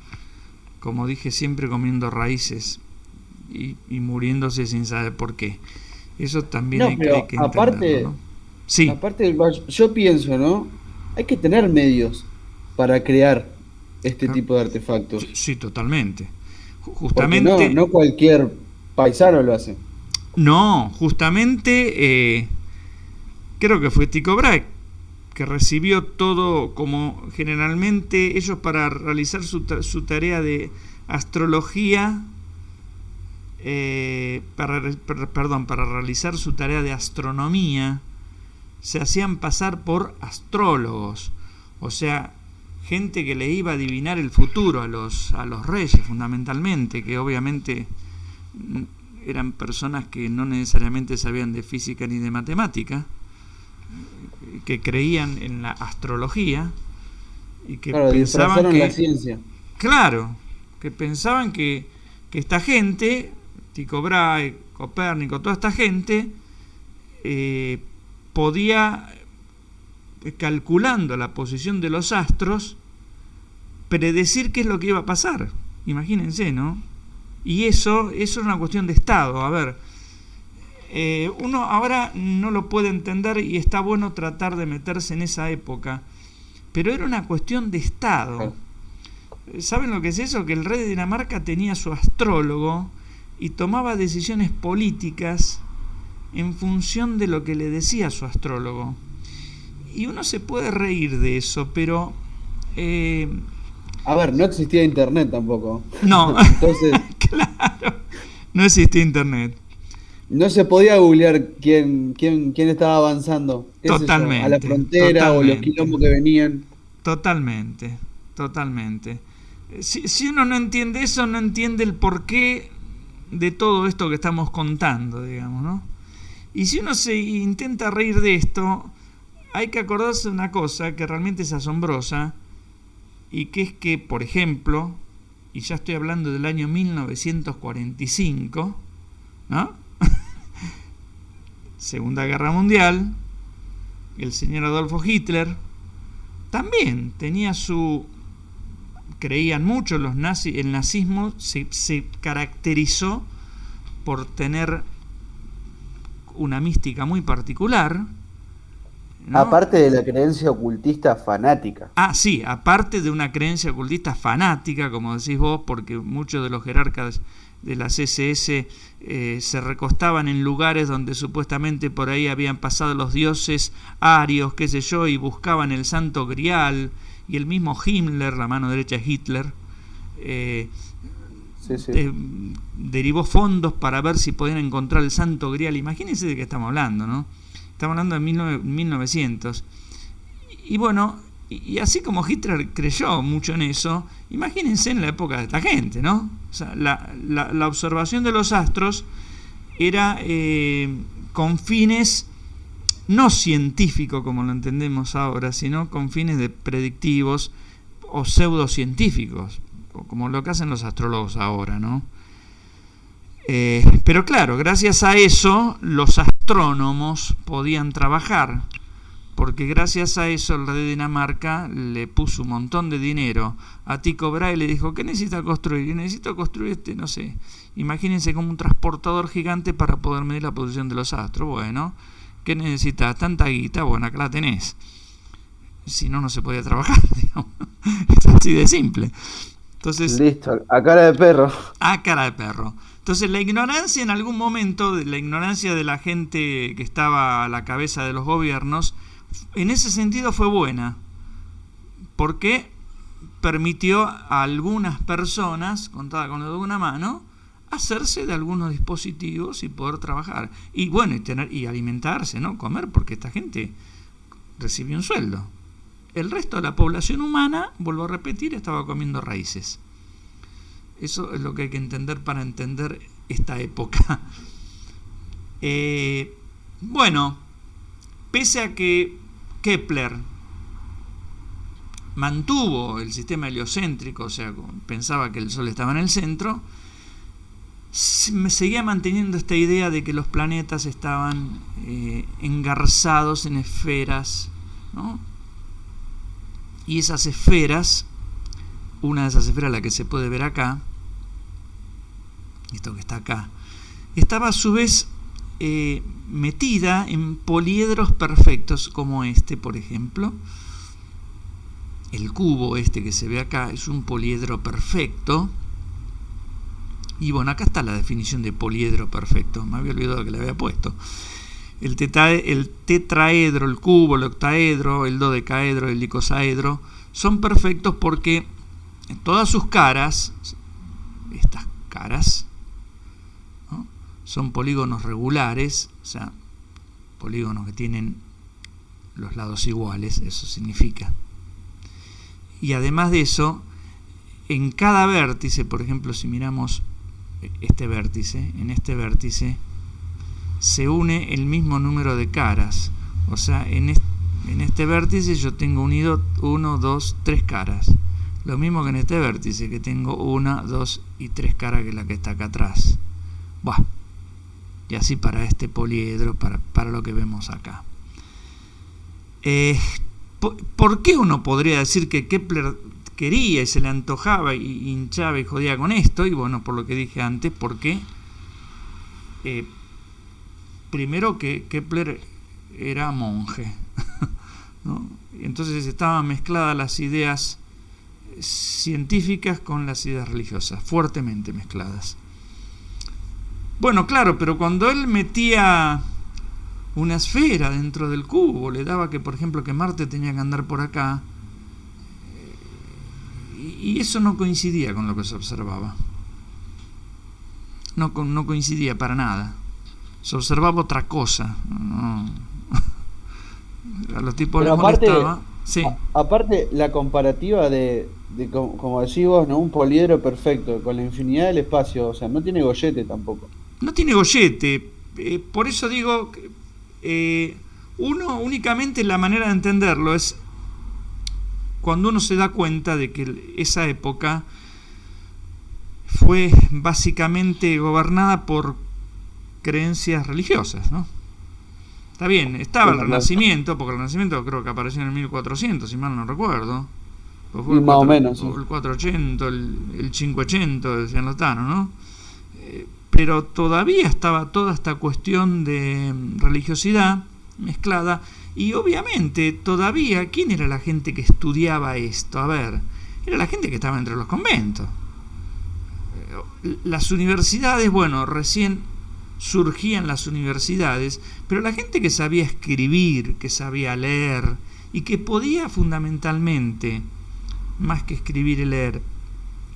como dije siempre, comiendo raíces y muriéndose sin saber por qué. Eso también hay que entenderlo, aparte, ¿no? Sí. Aparte, yo pienso, ¿no? Hay que tener medios para crear este tipo de artefactos. Sí, totalmente. Justamente. Porque no cualquier paisano lo hace. No, justamente creo que fue Tycho Brahe que recibió todo, como generalmente ellos para realizar su tarea de astrología, para realizar su tarea de astronomía, se hacían pasar por astrólogos, o sea, gente que le iba a adivinar el futuro a los reyes, fundamentalmente, que obviamente eran personas que no necesariamente sabían de física ni de matemática, que creían en la astrología y que Claro, pensaban disfrazaron que, la ciencia. claro, que pensaban que esta gente, Tycho Brahe, Copérnico, toda esta gente, podía, calculando la posición de los astros, predecir qué es lo que iba a pasar. Imagínense, ¿no? Y eso es una cuestión de Estado. A ver, uno ahora no lo puede entender y está bueno tratar de meterse en esa época, pero era una cuestión de Estado. ¿Saben lo que es eso? Que el rey de Dinamarca tenía su astrólogo y tomaba decisiones políticas en función de lo que le decía su astrólogo. Y uno se puede reír de eso, pero... A ver, no existía internet tampoco. no, Entonces, claro, no existía internet. no se podía googlear quién estaba avanzando, qué sé yo, a la Totalmente, frontera o los totalmente. quilombos que venían. Totalmente, totalmente. Si uno no entiende eso, no entiende el porqué de todo esto que estamos contando, digamos, ¿no? Y si uno se intenta reír de esto, hay que acordarse de una cosa que realmente es asombrosa, y que es que, por ejemplo, y ya estoy hablando del año 1945, ¿no? Segunda Guerra Mundial, el señor Adolfo Hitler también tenía creían mucho los nazis, el nazismo se caracterizó por tener una mística muy particular, ¿no? Aparte de la creencia ocultista fanática. Sí, aparte de una creencia ocultista fanática, como decís vos, porque muchos de los jerarcas de las SS se recostaban en lugares donde supuestamente por ahí habían pasado los dioses arios, qué sé yo, y buscaban el santo grial, y el mismo Himmler, la mano derecha de Hitler, derivó fondos para ver si podían encontrar el santo grial. Imagínense de qué estamos hablando, ¿no? Estamos hablando de 1900. Y bueno, y así como Hitler creyó mucho en eso, imagínense en la época de esta gente, ¿no? O sea, la observación de los astros era con fines no científicos como lo entendemos ahora, sino con fines de predictivos o pseudocientíficos, como lo que hacen los astrólogos ahora, ¿no? Pero claro, gracias a eso los astrónomos podían trabajar, porque gracias a eso el rey de Dinamarca le puso un montón de dinero a Tycho Brahe y le dijo: ¿qué necesita construir? Y necesito construir no sé, imagínense, como un transportador gigante para poder medir la posición de los astros. Bueno, ¿qué necesitas? Tanta guita, bueno, acá la tenés. Si no, no se podía trabajar, digamos. Es así de simple. Entonces, listo, a cara de perro. A cara de perro. Entonces, la ignorancia en algún momento, la ignorancia de la gente que estaba a la cabeza de los gobiernos, en ese sentido fue buena, porque permitió a algunas personas, contadas con una mano, hacerse de algunos dispositivos y poder trabajar. Y bueno, y alimentarse, ¿no? Comer, porque esta gente recibió un sueldo. El resto de la población humana, vuelvo a repetir, estaba comiendo raíces. Eso es lo que hay que entender para entender esta época. Bueno, pese a que Kepler mantuvo el sistema heliocéntrico, o sea, pensaba que el Sol estaba en el centro, seguía manteniendo esta idea de que los planetas estaban engarzados en esferas, ¿no? Y esas esferas, una de esas esferas, la que se puede ver acá, esto que está acá, estaba a su vez metida en poliedros perfectos, como este, por ejemplo. El cubo este que se ve acá es un poliedro perfecto. Y bueno, acá está la definición de poliedro perfecto. Me había olvidado que le había puesto. El tetraedro, el cubo, el octaedro, el dodecaedro, el icosaedro son perfectos porque en todas sus caras, estas caras, ¿no?, son polígonos regulares, o sea, polígonos que tienen los lados iguales, eso significa. Y además de eso, en cada vértice, por ejemplo, si miramos este vértice, en este vértice se une el mismo número de caras. O sea, en este vértice yo tengo unido 1, 2, 3 caras. Lo mismo que en este vértice, que tengo 1, 2 y 3 caras, que es la que está acá atrás. Buah. Y así para este poliedro, para lo que vemos acá. ¿Por qué uno podría decir que Kepler quería y se le antojaba y hinchaba y jodía con esto? Y bueno, por lo que dije antes, porque primero que Kepler era monje, ¿no? Y entonces estaban mezcladas las ideas científicas con las ideas religiosas, fuertemente mezcladas. Bueno, claro, pero cuando él metía una esfera dentro del cubo, le daba que, por ejemplo, que Marte tenía que andar por acá, y eso no coincidía con lo que se observaba. No coincidía para nada. Se observaba otra cosa. No. A los tipos les molestaba. Sí. Aparte, la comparativa de como decís vos, ¿no? Un poliedro perfecto, con la infinidad del espacio, o sea, no tiene gollete tampoco. No tiene gollete. Por eso digo, uno únicamente la manera de entenderlo es cuando uno se da cuenta de que esa época fue básicamente gobernada por creencias religiosas, ¿no? Está bien, estaba el Renacimiento, porque el Renacimiento creo que apareció en el 1400, si mal no recuerdo. Fue más o menos, sí. El 400, el 500, decían los tanos, ¿no? Pero todavía estaba toda esta cuestión de religiosidad mezclada, y obviamente todavía, ¿quién era la gente que estudiaba esto? A ver, era la gente que estaba entre los conventos. Las universidades, bueno, recién surgían las universidades, pero la gente que sabía escribir, que sabía leer y que podía fundamentalmente, más que escribir y leer,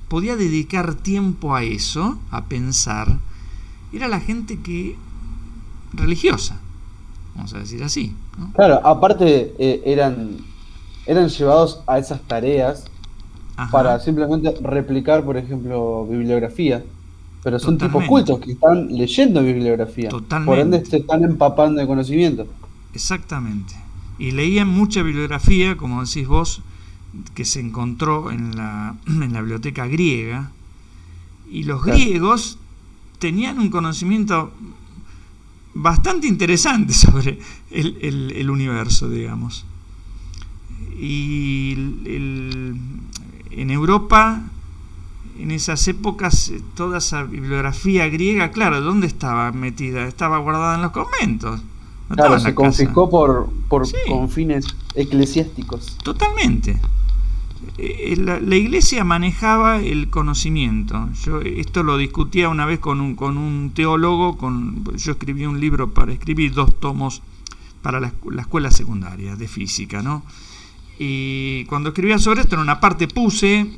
podía dedicar tiempo a eso, a pensar, era la gente que religiosa, vamos a decir así, ¿no? Claro, aparte eran llevados a esas tareas. Ajá. Para simplemente replicar, por ejemplo, bibliografía. Pero son tipos cultos que están leyendo bibliografía. Totalmente. Por ende se están empapando de conocimiento. Exactamente. Y leían mucha bibliografía, como decís vos, que se encontró en la biblioteca griega. Y los griegos tenían un conocimiento bastante interesante sobre el universo, digamos. Y en Europa, en esas épocas, toda esa bibliografía griega, claro, ¿dónde estaba metida? Estaba guardada en los conventos. No claro, se confiscó por sí, con fines eclesiásticos. Totalmente. La iglesia manejaba el conocimiento. Yo esto lo discutía una vez con un teólogo. Yo escribí un libro para escribir 2 tomos para la escuela secundaria de física, ¿no? Y cuando escribía sobre esto, en una parte puse,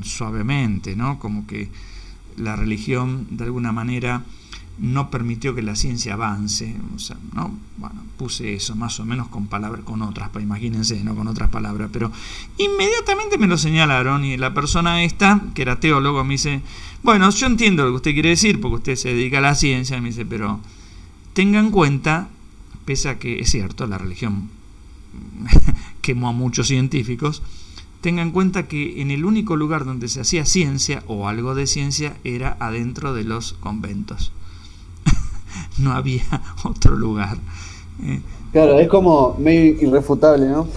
suavemente, ¿no? Como que la religión, de alguna manera, no permitió que la ciencia avance. O sea, ¿no? Bueno, puse eso, más o menos con palabras, con otras, imagínense, ¿no? Con otras palabras. Pero inmediatamente me lo señalaron, y la persona esta, que era teólogo, me dice, bueno, yo entiendo lo que usted quiere decir, porque usted se dedica a la ciencia, me dice, pero tenga en cuenta, pese a que es cierto, la religión quemó a muchos científicos, tengan en cuenta que en el único lugar donde se hacía ciencia o algo de ciencia era adentro de los conventos. No había otro lugar. Claro, es como medio irrefutable, ¿no?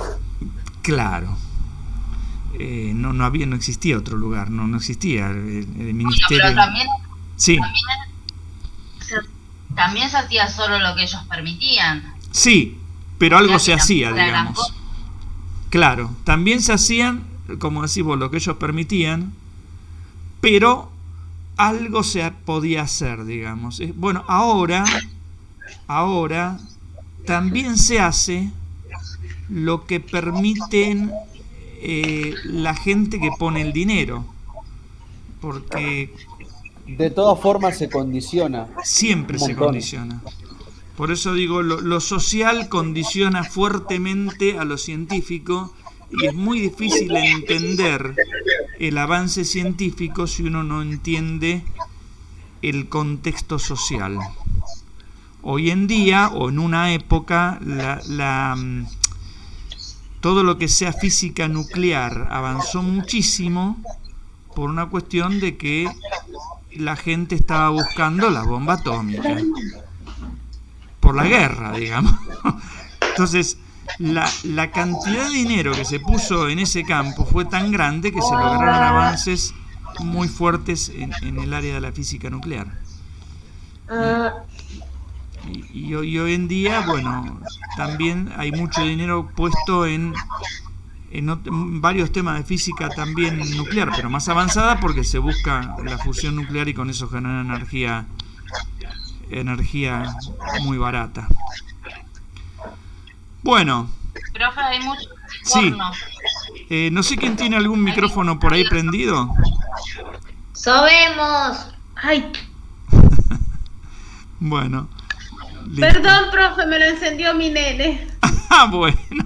Claro. No existía otro lugar, no existía el ministerio. Pero también, sí. También se hacía solo lo que ellos permitían. Sí, pero algo se hacía, digamos. Claro, también se hacían, como decís vos, lo que ellos permitían, pero algo se podía hacer, digamos. Bueno, ahora también se hace lo que permiten la gente que pone el dinero, porque de todas formas se condiciona. Siempre se condiciona. Por eso digo, lo social condiciona fuertemente a lo científico, y es muy difícil entender el avance científico si uno no entiende el contexto social. Hoy en día, o en una época, todo lo que sea física nuclear avanzó muchísimo por una cuestión de que la gente estaba buscando la bomba atómica por la guerra, digamos. Entonces, la cantidad de dinero que se puso en ese campo fue tan grande que se lograron avances muy fuertes en el área de la física nuclear. Y hoy en día, bueno, también hay mucho dinero puesto en varios temas de física también nuclear, pero más avanzada porque se busca la fusión nuclear y con eso genera energía muy barata. Bueno. Profe, hay mucho porno. Sí. No sé quién tiene algún micrófono por ahí prendido. ¡Sabemos! ¡Ay! Bueno. Listo. Perdón, profe, me lo encendió mi nene. Bueno.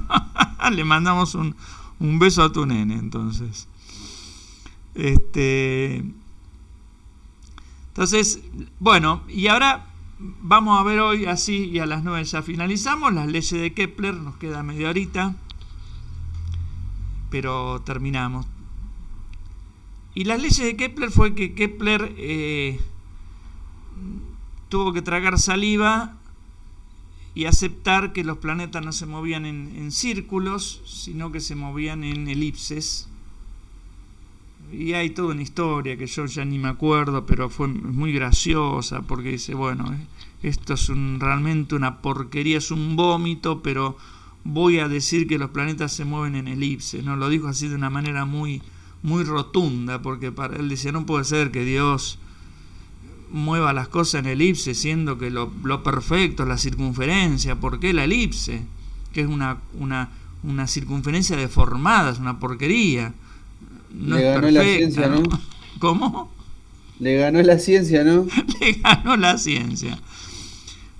Le mandamos un beso a tu nene, entonces. Entonces, bueno, y ahora vamos a ver hoy, así, y a las 9 ya finalizamos, las leyes de Kepler, nos queda media horita, pero terminamos. Y las leyes de Kepler fue que Kepler tuvo que tragar saliva y aceptar que los planetas no se movían en círculos, sino que se movían en elipses. Y hay toda una historia que yo ya ni me acuerdo, pero fue muy graciosa, porque dice, bueno, esto es realmente una porquería, es un vómito, pero voy a decir que los planetas se mueven en elipses, ¿no? Lo dijo así de una manera muy, muy rotunda, porque para él decía, no puede ser que Dios mueva las cosas en elipse, siendo que lo perfecto es la circunferencia. ¿Por qué la elipse? Que es una circunferencia deformada, es una porquería. No le ganó perfecta, la ciencia, ¿no? ¿Cómo? Le ganó la ciencia, ¿no? Le ganó la ciencia.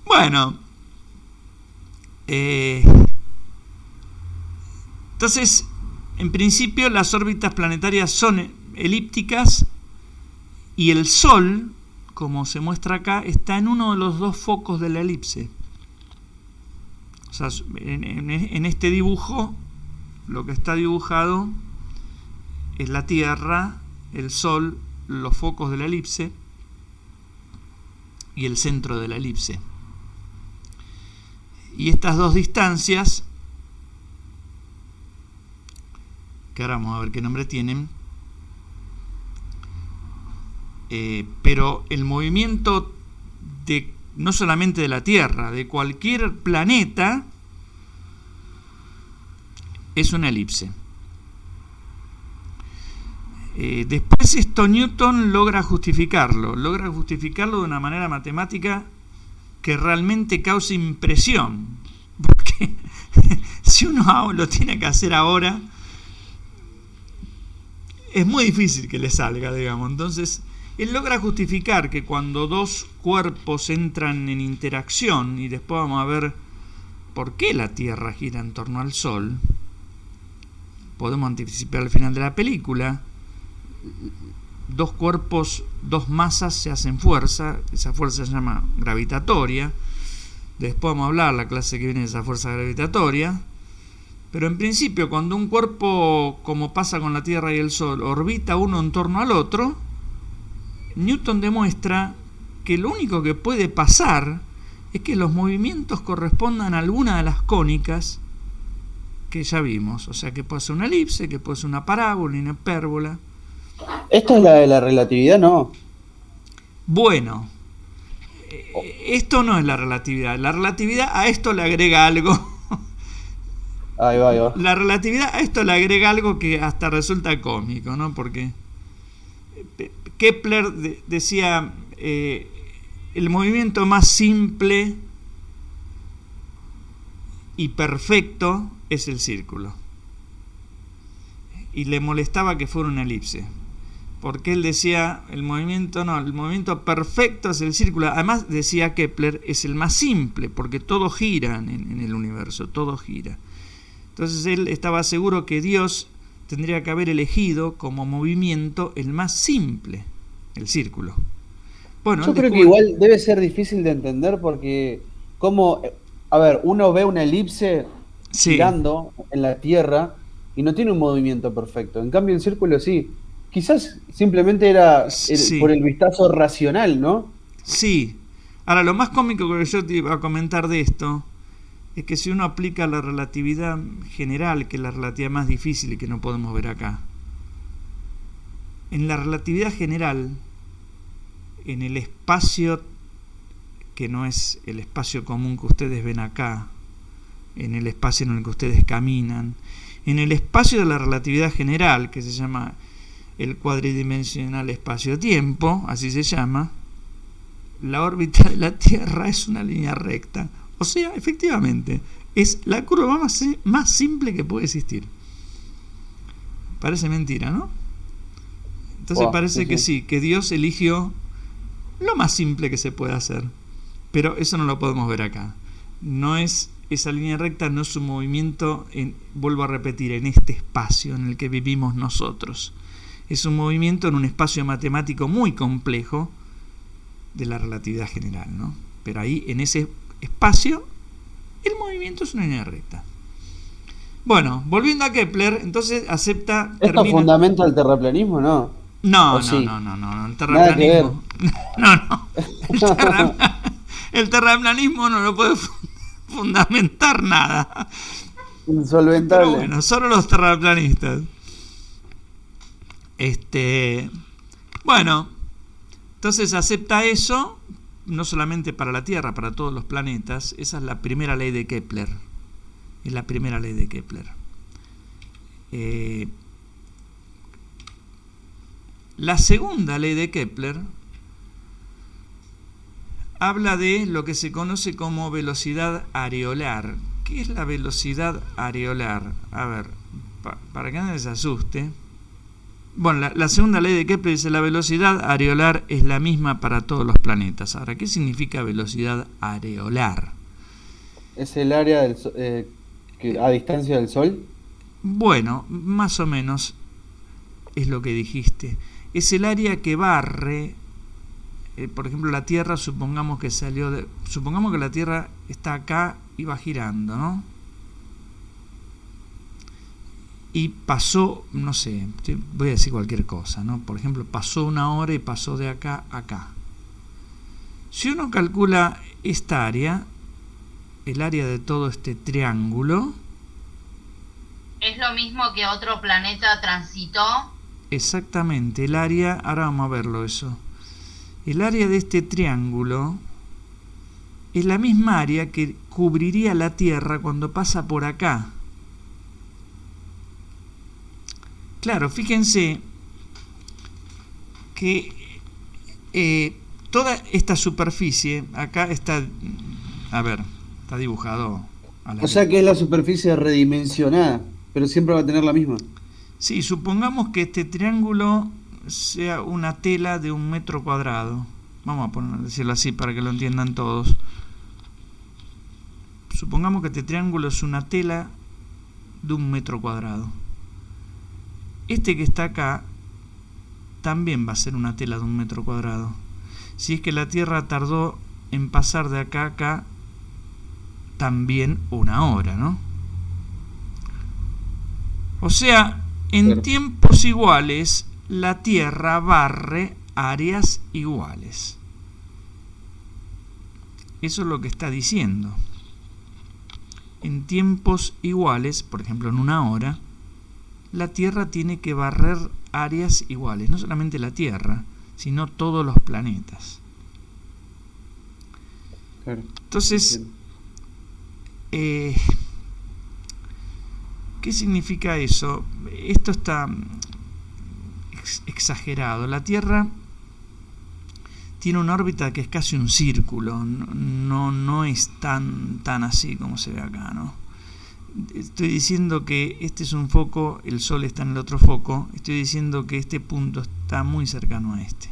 Bueno. Entonces, en principio las órbitas planetarias son elípticas y el Sol, como se muestra acá, está en uno de los dos focos de la elipse. O sea, en este dibujo, lo que está dibujado es la Tierra, el Sol, los focos de la elipse y el centro de la elipse. Y estas dos distancias, que ahora vamos a ver qué nombre tienen, pero el movimiento no solamente de la Tierra, de cualquier planeta, es una elipse. Después esto Newton logra justificarlo de una manera matemática que realmente causa impresión, porque si uno lo tiene que hacer ahora, es muy difícil que le salga, digamos. Entonces, él logra justificar que cuando dos cuerpos entran en interacción, y después vamos a ver por qué la Tierra gira en torno al Sol, podemos anticipar el final de la película. Dos cuerpos, dos masas se hacen fuerza, esa fuerza se llama gravitatoria. Después vamos a hablar la clase que viene de esa fuerza gravitatoria. Pero en principio, cuando un cuerpo, como pasa con la Tierra y el Sol, orbita uno en torno al otro, Newton demuestra que lo único que puede pasar es que los movimientos correspondan a alguna de las cónicas que ya vimos. O sea, que puede ser una elipse, que puede ser una parábola, una hipérbola. ¿Esta es la de la relatividad, no? Bueno, esto no es la relatividad. La relatividad a esto le agrega algo. Ahí va, ahí va. La relatividad a esto le agrega algo que hasta resulta cómico, ¿no? Porque Kepler decía, el movimiento más simple y perfecto es el círculo. Y le molestaba que fuera una elipse. Porque él decía, el movimiento perfecto es el círculo. Además, decía Kepler, es el más simple, porque todo gira en el universo, todo gira. Entonces él estaba seguro que Dios tendría que haber elegido como movimiento el más simple, el círculo. Bueno, Yo creo que igual debe ser difícil de entender porque como, a ver, uno ve una elipse sí, girando en la Tierra y no tiene un movimiento perfecto. En cambio, el círculo sí. Quizás simplemente era sí, por el vistazo racional, ¿no? sí. Ahora, lo más cómico que yo te iba a comentar de esto es que si uno aplica la relatividad general, que es la relatividad más difícil y que no podemos ver acá, en la relatividad general, en el espacio que no es el espacio común que ustedes ven acá, en el espacio en el que ustedes caminan, en el espacio de la relatividad general, que se llama el cuadridimensional espacio-tiempo, así se llama, la órbita de la Tierra es una línea recta. O sea, efectivamente, es la curva más simple que puede existir. Parece mentira, ¿no? Entonces parece que sí, que Dios eligió lo más simple que se puede hacer. Pero eso no lo podemos ver acá. No es esa línea recta, no es un movimiento, vuelvo a repetir, en este espacio en el que vivimos nosotros. Es un movimiento en un espacio matemático muy complejo de la relatividad general, ¿no? Pero ahí, en ese espacio, el movimiento es una línea recta. Bueno, volviendo a Kepler, entonces acepta... ¿Esto fundamenta el terraplanismo, no? No, sí? No, el terraplanismo... No. El terraplanismo no lo puede fundamentar nada. Insolventable. Pero bueno, solo los terraplanistas. Bueno, entonces acepta eso, no solamente para la Tierra, para todos los planetas. Esa es la primera ley de Kepler. Es la primera ley de Kepler. La segunda ley de Kepler habla de lo que se conoce como velocidad areolar. ¿Qué es la velocidad areolar? A ver, para que nadie se asuste. Bueno, la segunda ley de Kepler dice: la velocidad areolar es la misma para todos los planetas. Ahora, ¿qué significa velocidad areolar? ¿Es el área a distancia del Sol? Bueno, más o menos es lo que dijiste. Es el área que barre, por ejemplo, la Tierra, supongamos que la Tierra está acá y va girando, ¿no? Y pasó, no sé, voy a decir cualquier cosa, ¿no? Por ejemplo, pasó 1 hora y pasó de acá a acá. Si uno calcula esta área, el área de todo este triángulo... ¿Es lo mismo que otro planeta transitó? Exactamente, el área, ahora vamos a verlo eso. El área de este triángulo es la misma área que cubriría la Tierra cuando pasa por acá. Claro, fíjense que toda esta superficie, acá está, a ver, está dibujado. O sea que es la superficie redimensionada, pero siempre va a tener la misma. Sí, supongamos que este triángulo sea una tela de 1 metro cuadrado. Vamos a decirlo así para que lo entiendan todos. Supongamos que este triángulo es una tela de 1 metro cuadrado. Este que está acá también va a ser una tela de 1 metro cuadrado. Si es que la Tierra tardó en pasar de acá a acá también 1 hora, ¿no? O sea, en tiempos iguales, la Tierra barre áreas iguales. Eso es lo que está diciendo. En tiempos iguales, por ejemplo en 1 hora, la Tierra tiene que barrer áreas iguales. No solamente la Tierra, sino todos los planetas. Claro. Entonces, ¿qué significa eso? Esto está exagerado. La Tierra tiene una órbita que es casi un círculo. No es tan así como se ve acá, ¿no? Estoy diciendo que este es un foco, el Sol está en el otro foco. Estoy diciendo que este punto está muy cercano a este.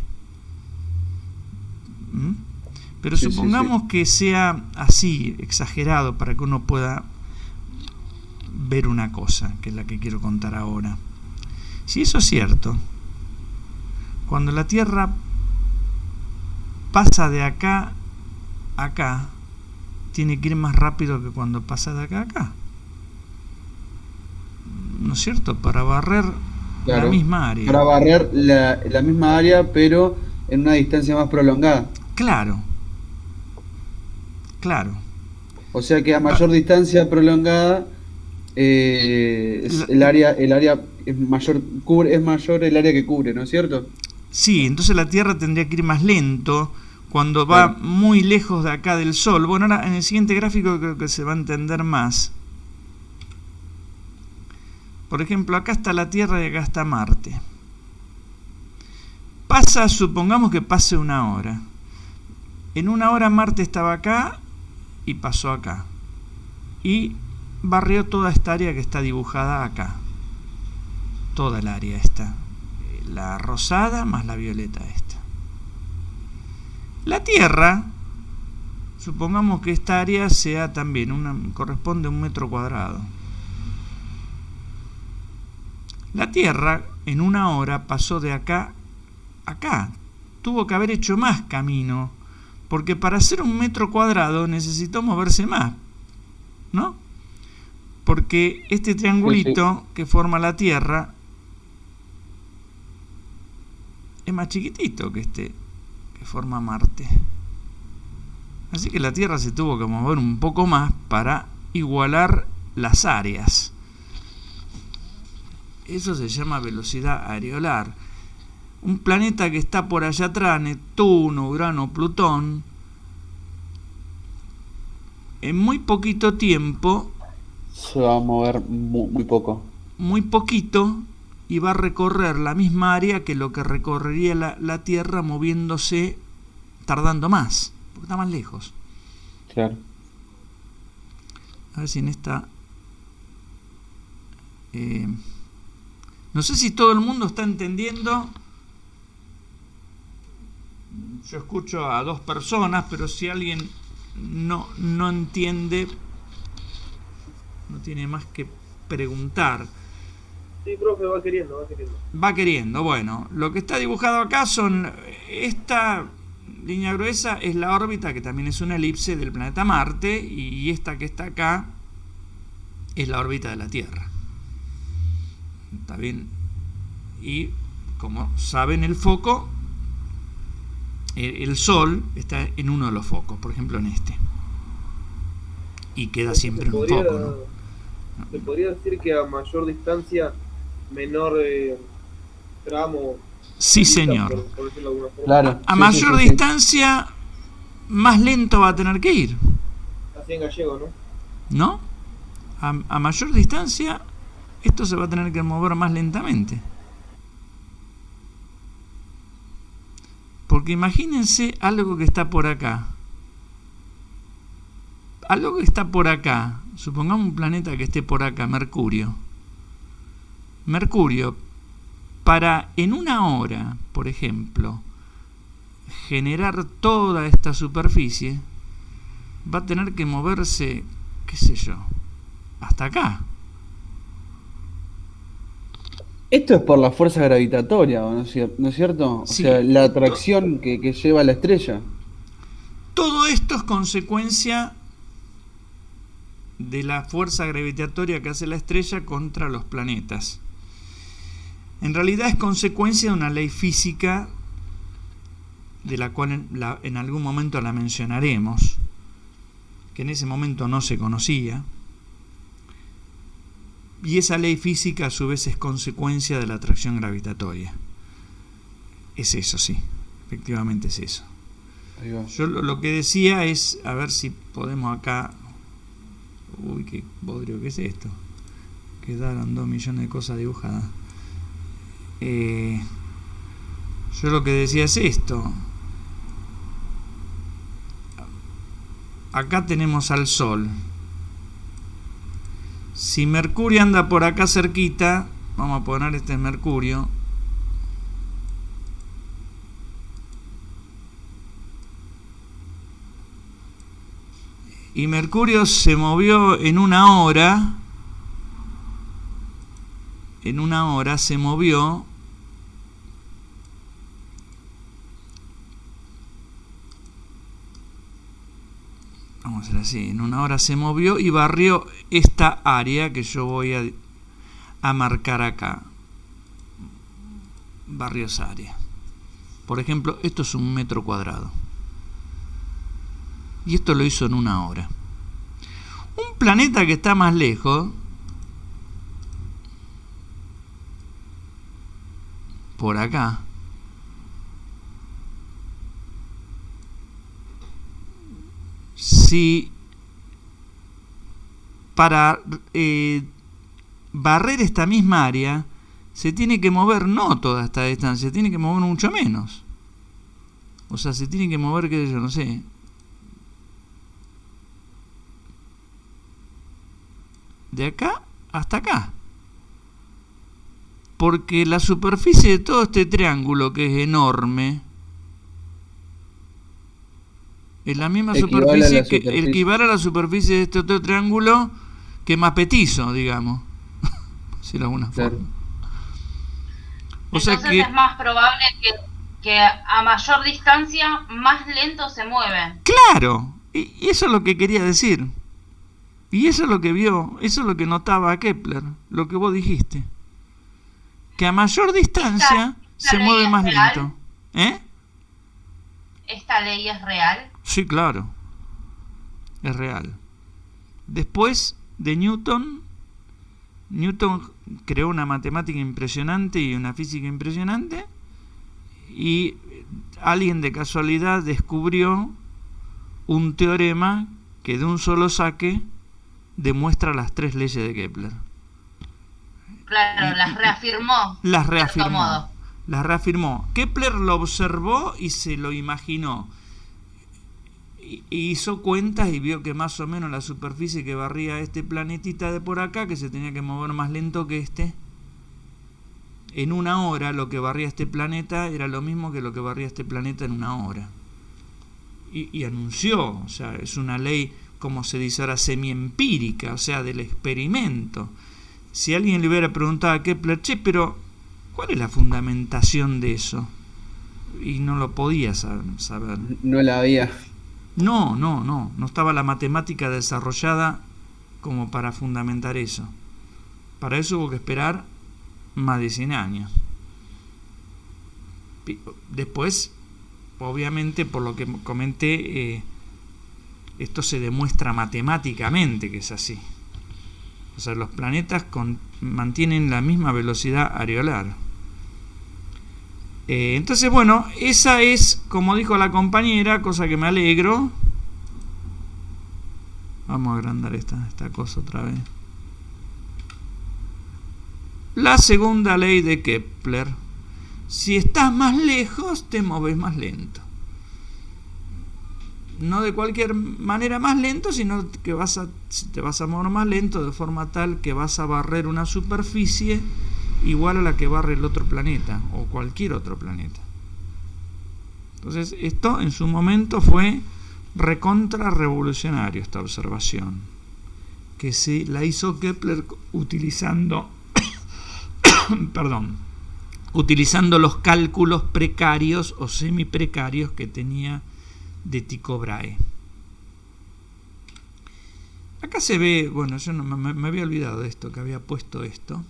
Pero sí, supongamos que sea así, exagerado, para que uno pueda ver una cosa, que es la que quiero contar ahora. Si eso es cierto, cuando la Tierra pasa de acá a acá, tiene que ir más rápido que cuando pasa de acá a acá. ¿No es cierto? Para barrer la Claro, misma área. para barrer la misma área, pero en una distancia más prolongada. Claro, claro. O sea que a mayor distancia prolongada, La- el área es mayor, es mayor el área que cubre, ¿no es cierto? Sí, entonces la Tierra tendría que ir más lento cuando va Claro. muy lejos de acá del Sol. Bueno, ahora en el siguiente gráfico creo que se va a entender más. Por ejemplo, acá está la Tierra y acá está Marte. Pasa, supongamos que pase una hora. En una hora Marte estaba acá y pasó acá. Y barrió toda esta área que está dibujada acá. Toda el área esta. La rosada más la violeta esta. La Tierra, supongamos que esta área sea también, corresponde a 1 metro cuadrado. La Tierra en una hora pasó de acá a acá. Tuvo que haber hecho más camino, porque para hacer 1 metro cuadrado necesitó moverse más, ¿no? Porque este triangulito que forma la Tierra es más chiquitito que este que forma Marte. Así que la Tierra se tuvo que mover un poco más para igualar las áreas. Eso se llama velocidad areolar. Un planeta que está por allá atrás, Neptuno, Urano, Plutón, en muy poquito tiempo, Se va a mover muy poco. muy poquito, y va a recorrer la misma área que lo que recorrería la Tierra moviéndose, tardando más, porque está más lejos. Claro. A ver si en esta... no sé si todo el mundo está entendiendo. Yo escucho a 2 personas, pero si alguien no entiende, no tiene más que preguntar. Sí, profe, va queriendo, va queriendo. Va queriendo. Bueno, lo que está dibujado acá son... Esta línea gruesa es la órbita, que también es una elipse del planeta Marte, y esta que está acá es la órbita de la Tierra. ¿Está bien? Y como saben, el foco, el Sol está en uno de los focos, por ejemplo en este. Y queda siempre en un foco, ¿no? Se podría decir que a mayor distancia, menor tramo. Sí, señor. Por decirlo de alguna forma. Claro. A Sí, mayor sí, sí, sí. distancia, más lento va a tener que ir, Así en gallego, ¿no? ¿no? A mayor distancia, esto se va a tener que mover más lentamente. Porque imagínense algo que está por acá. Algo que está por acá. Supongamos un planeta que esté por acá, Mercurio. Mercurio, para en una hora, por ejemplo, generar toda esta superficie, va a tener que moverse, qué sé yo, hasta acá. Esto es por la fuerza gravitatoria, ¿no es cierto? O Sí, sea, la esto- atracción que lleva a la estrella. Todo esto es consecuencia de la fuerza gravitatoria que hace la estrella contra los planetas. En realidad es consecuencia de una ley física de la cual en algún momento la mencionaremos, que en ese momento no se conocía. Y esa ley física a su vez es consecuencia de la atracción gravitatoria. Es eso, sí, efectivamente es eso. Ahí va. Yo lo que decía es, a ver si podemos acá... Uy, qué bodrio que es esto. Quedaron 2 millones de cosas dibujadas. Yo lo que decía es esto. Acá tenemos al Sol. Si Mercurio anda por acá cerquita, vamos a poner este Mercurio. Y Mercurio se movió en una hora en una hora se movió vamos a hacer así, en una hora se movió y barrió esta área que yo voy a marcar acá. Barrió esa área. Por ejemplo, esto es 1 metro cuadrado. Y esto lo hizo en una hora. Un planeta que está más lejos, por acá, si para barrer esta misma área se tiene que mover no toda esta distancia, tiene que mover mucho menos. O sea, se tiene que mover, qué sé yo, no sé, de acá hasta acá. Porque la superficie de todo este triángulo, que es enorme, es la misma superficie que equivale a la superficie de este otro triángulo, que es más petizo, digamos. Por decirlo de alguna forma. O sea entonces que es más probable que a mayor distancia más lento se mueven. claro, y eso es lo que quería decir. Y eso es lo que vio, eso es lo que notaba Kepler, lo que vos dijiste. Que a mayor distancia se mueve más lento. ¿Eh? ¿Esta ley es real? Sí, claro. Es real. Después de Newton creó una matemática impresionante y una física impresionante, y alguien de casualidad descubrió un teorema que de un solo saque demuestra las 3 leyes de Kepler. Claro, las reafirmó. Las de cierto reafirmó. modo. Las reafirmó. Kepler lo observó y se lo imaginó. Y hizo cuentas y vio que más o menos la superficie que barría este planetita de por acá, que se tenía que mover más lento que este, en una hora lo que barría este planeta era lo mismo que lo que barría este planeta en una hora. Y anunció, o sea, es una ley, como se dice ahora, semiempírica, o sea, del experimento. Si alguien le hubiera preguntado a Kepler, che, pero ¿cuál es la fundamentación de eso? Y no lo podía saber. No la había. No estaba la matemática desarrollada como para fundamentar eso. Para eso hubo que esperar más de 100 años. Después, obviamente, por lo que comenté, esto se demuestra matemáticamente que es así. O sea, los planetas mantienen la misma velocidad areolar. Entonces, bueno, esa es, como dijo la compañera, cosa que me alegro. Vamos a agrandar esta cosa otra vez. La segunda ley de Kepler. Si estás más lejos, te moves más lento. No de cualquier manera más lento, sino que te vas a mover más lento de forma tal que vas a barrer una superficie igual a la que barre el otro planeta o cualquier otro planeta. Entonces, esto en su momento fue recontra revolucionario, esta observación, que se la hizo Kepler utilizando utilizando los cálculos precarios o semiprecarios que tenía de Tycho Brahe. Acá se ve, bueno, yo no me había olvidado de esto, que había puesto esto.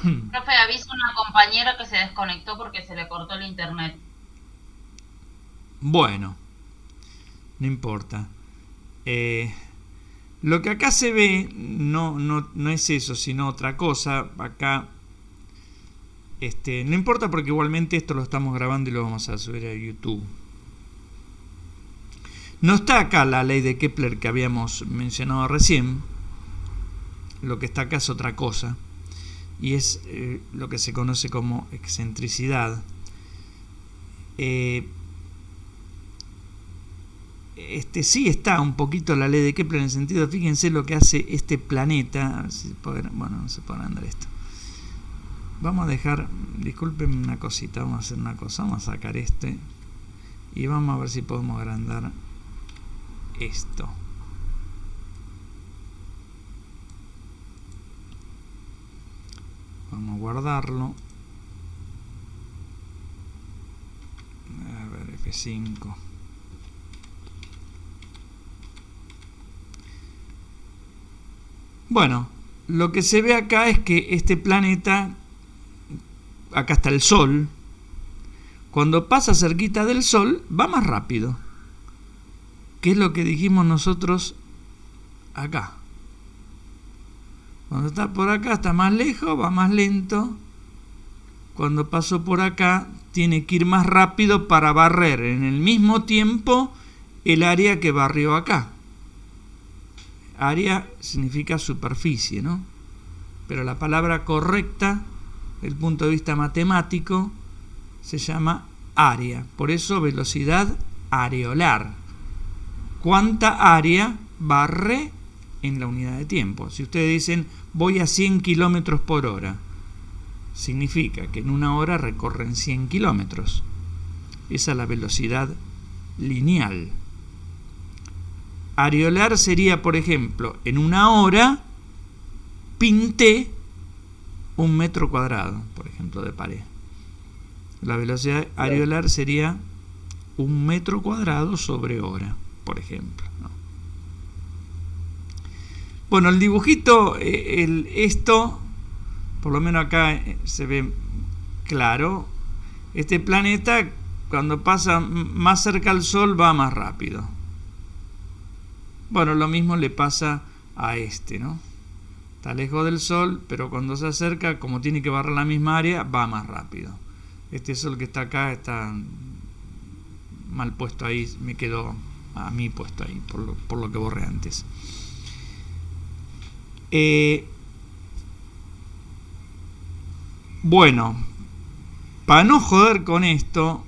Profe, avisa a una compañera que se desconectó porque se le cortó el internet. Bueno, no importa. Lo que acá se ve no es eso, sino otra cosa. Acá no importa, porque igualmente esto lo estamos grabando y lo vamos a subir a YouTube. No está acá la ley de Kepler que habíamos mencionado recién. Lo que está acá es otra cosa, y es lo que se conoce como excentricidad. Sí está un poquito la ley de Kepler en el sentido, fíjense lo que hace este planeta. A ver si no se podrá andar esto. Vamos a dejar, disculpen una cosita, vamos a hacer una cosa, vamos a sacar y vamos a ver si podemos agrandar esto. Vamos a guardarlo. A ver, F5. Bueno, lo que se ve acá es que este planeta, acá está el Sol, cuando pasa cerquita del Sol va más rápido. ¿Qué es lo que dijimos nosotros acá? Cuando está por acá está más lejos, va más lento. Cuando pasó por acá tiene que ir más rápido para barrer en el mismo tiempo el área que barrió acá. Área significa superficie, ¿no? Pero la palabra correcta, desde el punto de vista matemático, se llama área. Por eso velocidad areolar. ¿Cuánta área barre en la unidad de tiempo? Si ustedes dicen voy a 100 kilómetros por hora, significa que en una hora recorren 100 kilómetros. Esa es la velocidad lineal. Areolar sería, por ejemplo, en una hora pinté 1 metro cuadrado, por ejemplo, de pared. La velocidad areolar sería 1 metro cuadrado sobre hora, por ejemplo, ¿no? Bueno, el dibujito, esto, por lo menos acá se ve claro. Este planeta, cuando pasa más cerca al Sol, va más rápido. Bueno, lo mismo le pasa a este, ¿no? Está lejos del Sol, pero cuando se acerca, como tiene que barrer la misma área, va más rápido. Este Sol que está acá está mal puesto ahí, me quedó a mí puesto ahí, por lo que borré antes. Bueno, para no joder con esto,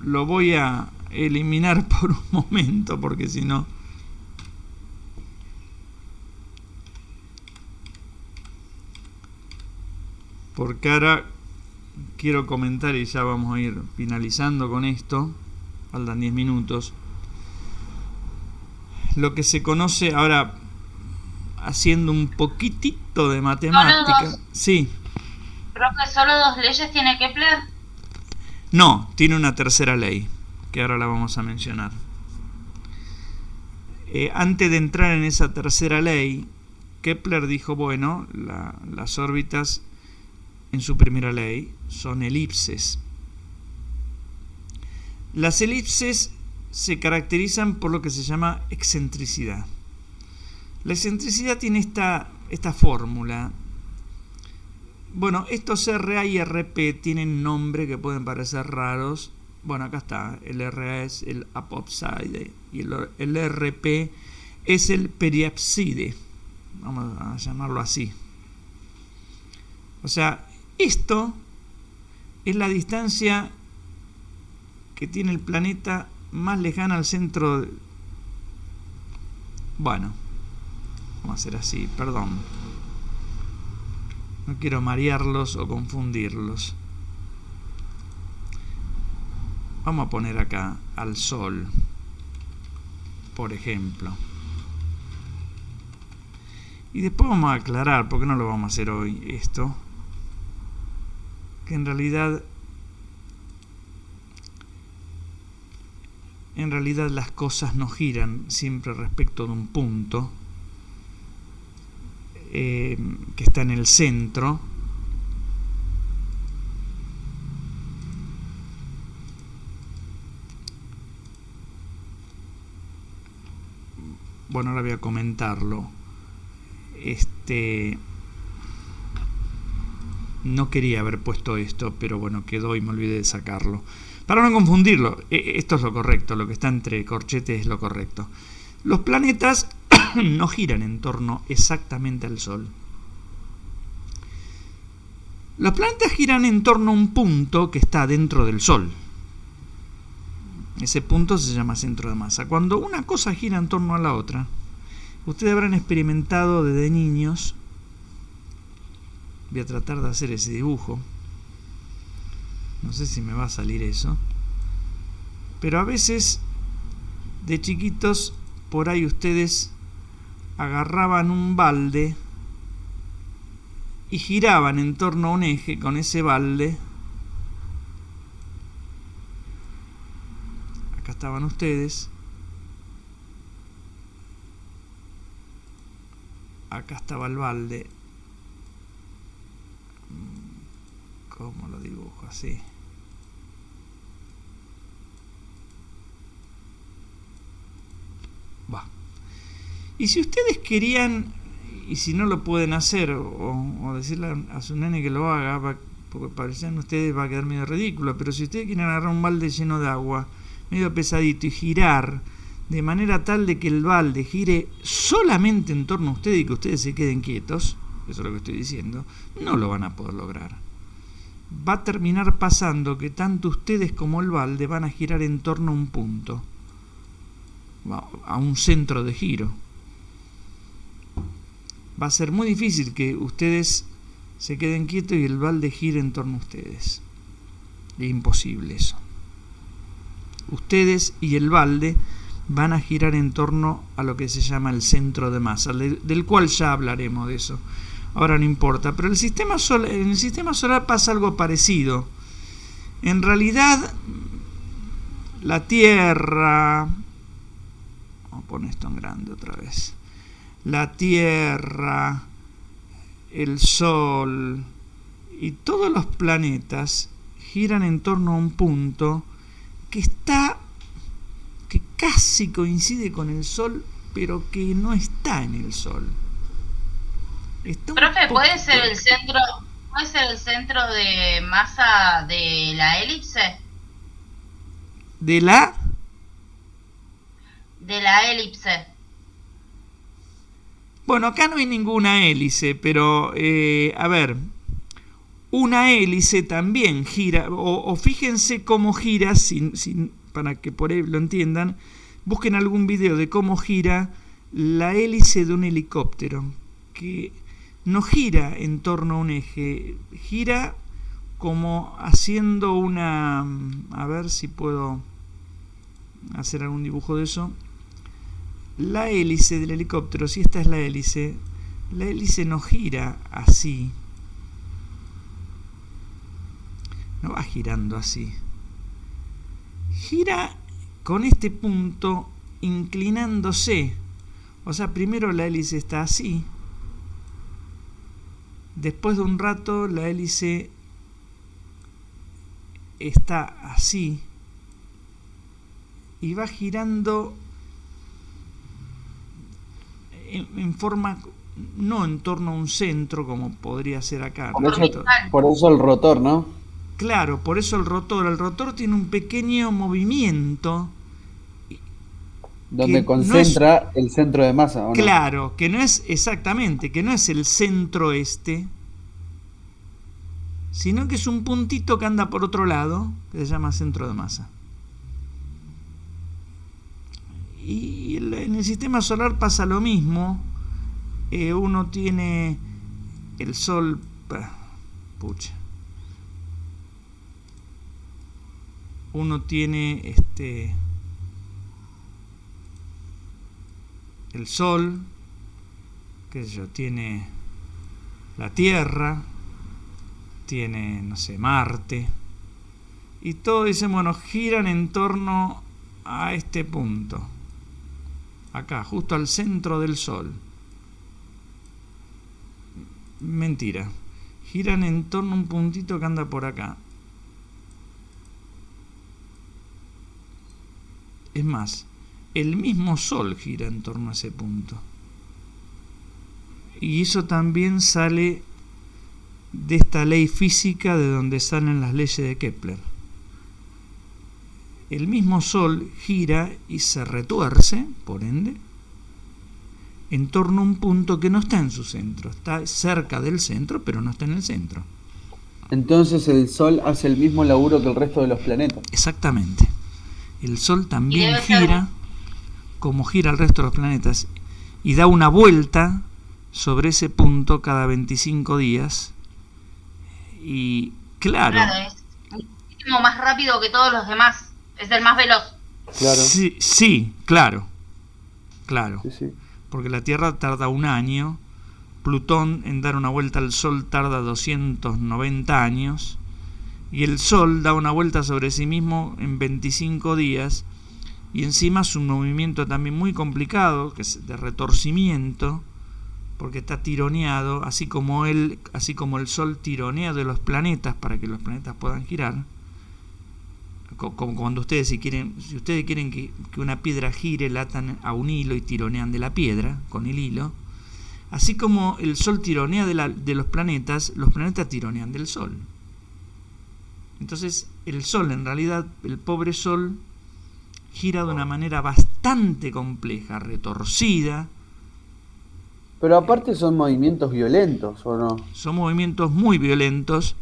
lo voy a eliminar por un momento, porque si no... Porque ahora quiero comentar y ya vamos a ir finalizando con esto. Faltan 10 minutos. Lo que se conoce ahora, haciendo un poquitito de matemática. Sí. Profe, ¿solo 2 leyes tiene Kepler? No, tiene una tercera ley, que ahora la vamos a mencionar. Antes de entrar en esa tercera ley, Kepler dijo, bueno, las órbitas en su primera ley son elipses. Las elipses se caracterizan por lo que se llama excentricidad. La excentricidad tiene esta fórmula. Bueno, estos RA y RP tienen nombre que pueden parecer raros. Bueno, acá está. El RA es el apopside y el RP es el periapside. Vamos a llamarlo así. O sea, esto es la distancia que tiene el planeta más lejana al centro. Bueno, vamos a hacer así, perdón. No quiero marearlos o confundirlos. Vamos a poner acá al Sol, por ejemplo. Y después vamos a aclarar, porque no lo vamos a hacer hoy, esto. Que en realidad las cosas no giran siempre respecto de un punto que está en el centro. Bueno, ahora voy a comentarlo. No quería haber puesto esto, pero bueno, quedó y me olvidé de sacarlo. Para no confundirlo, esto es lo correcto, lo que está entre corchetes es lo correcto. Los planetas no giran en torno exactamente al Sol. Los planetas giran en torno a un punto que está dentro del Sol. Ese punto se llama centro de masa. Cuando una cosa gira en torno a la otra, ustedes habrán experimentado desde niños. Voy a tratar de hacer ese dibujo. No sé si me va a salir eso. Pero a veces, de chiquitos, por ahí ustedes agarraban un balde y giraban en torno a un eje con ese balde. Acá estaban ustedes. Acá estaba el balde. ¿Cómo lo dibujo? Así. Va. Y si ustedes querían, y si no lo pueden hacer, o decirle a su nene que lo haga, porque parecen ustedes va a quedar medio ridículo, pero si ustedes quieren agarrar un balde lleno de agua, medio pesadito, y girar de manera tal de que el balde gire solamente en torno a ustedes y que ustedes se queden quietos, eso es lo que estoy diciendo, no lo van a poder lograr. Va a terminar pasando que tanto ustedes como el balde van a girar en torno a un punto, a un centro de giro. Va a ser muy difícil que ustedes se queden quietos y el balde gire en torno a ustedes. Es imposible eso. Ustedes y el balde van a girar en torno a lo que se llama el centro de masa, del cual ya hablaremos de eso. Ahora no importa, pero en el sistema solar pasa algo parecido. En realidad, la Tierra... Vamos a poner esto en grande otra vez. La Tierra, el Sol y todos los planetas giran en torno a un punto que casi coincide con el Sol, pero que no está en el Sol. Profe, ¿puede ser el centro de masa de la elipse? ¿De la? De la elipse. Bueno, acá no hay ninguna hélice, pero a ver, una hélice también gira, o fíjense cómo gira, para que por ahí lo entiendan, busquen algún video de cómo gira la hélice de un helicóptero, que no gira en torno a un eje, gira como haciendo una... A ver si puedo hacer algún dibujo de eso. La hélice del helicóptero, si esta es la hélice no gira así. No va girando así. Gira con este punto inclinándose. O sea, primero la hélice está así. Después de un rato la hélice está así. Y va girando en forma, no en torno a un centro como podría ser acá. Por eso el rotor, ¿no? Claro, por eso el rotor tiene un pequeño movimiento donde concentra el centro de masa, ¿o no? Claro, que no es exactamente, que no es el centro sino que es un puntito que anda por otro lado, que se llama centro de masa. Y en el sistema solar pasa lo mismo. Uno tiene el Sol, uno tiene el Sol, qué sé yo, tiene la Tierra, tiene, no sé, Marte, y todos dicen, bueno, giran en torno a este punto, acá, justo al centro del Sol. Mentira, giran en torno a un puntito que anda por acá. Es más, el mismo Sol gira en torno a ese punto. Y eso también sale de esta ley física de donde salen las leyes de Kepler. El mismo Sol gira y se retuerce, por ende, en torno a un punto que no está en su centro. Está cerca del centro, pero no está en el centro. Entonces el Sol hace el mismo laburo que el resto de los planetas. Exactamente. El Sol también gira como gira el resto de los planetas y da una vuelta sobre ese punto cada 25 días. Y claro, es muchísimo más rápido que todos los demás. Es el más veloz. Claro. Sí, claro. Sí. Porque la Tierra tarda un año Plutón en dar una vuelta al Sol tarda 290 años y el Sol da una vuelta sobre sí mismo en 25 días y encima es un movimiento también muy complicado, que es de retorcimiento, porque está tironeado, así como el Sol tironea de los planetas para que los planetas puedan girar. Como cuando ustedes si ustedes quieren que una piedra gire, la atan a un hilo y tironean de la piedra con el hilo. Así como el Sol tironea de los planetas tironean del Sol. Entonces el Sol, en realidad, el pobre Sol, gira de una manera bastante compleja, retorcida. Pero aparte son movimientos violentos, ¿o no? Son movimientos muy violentos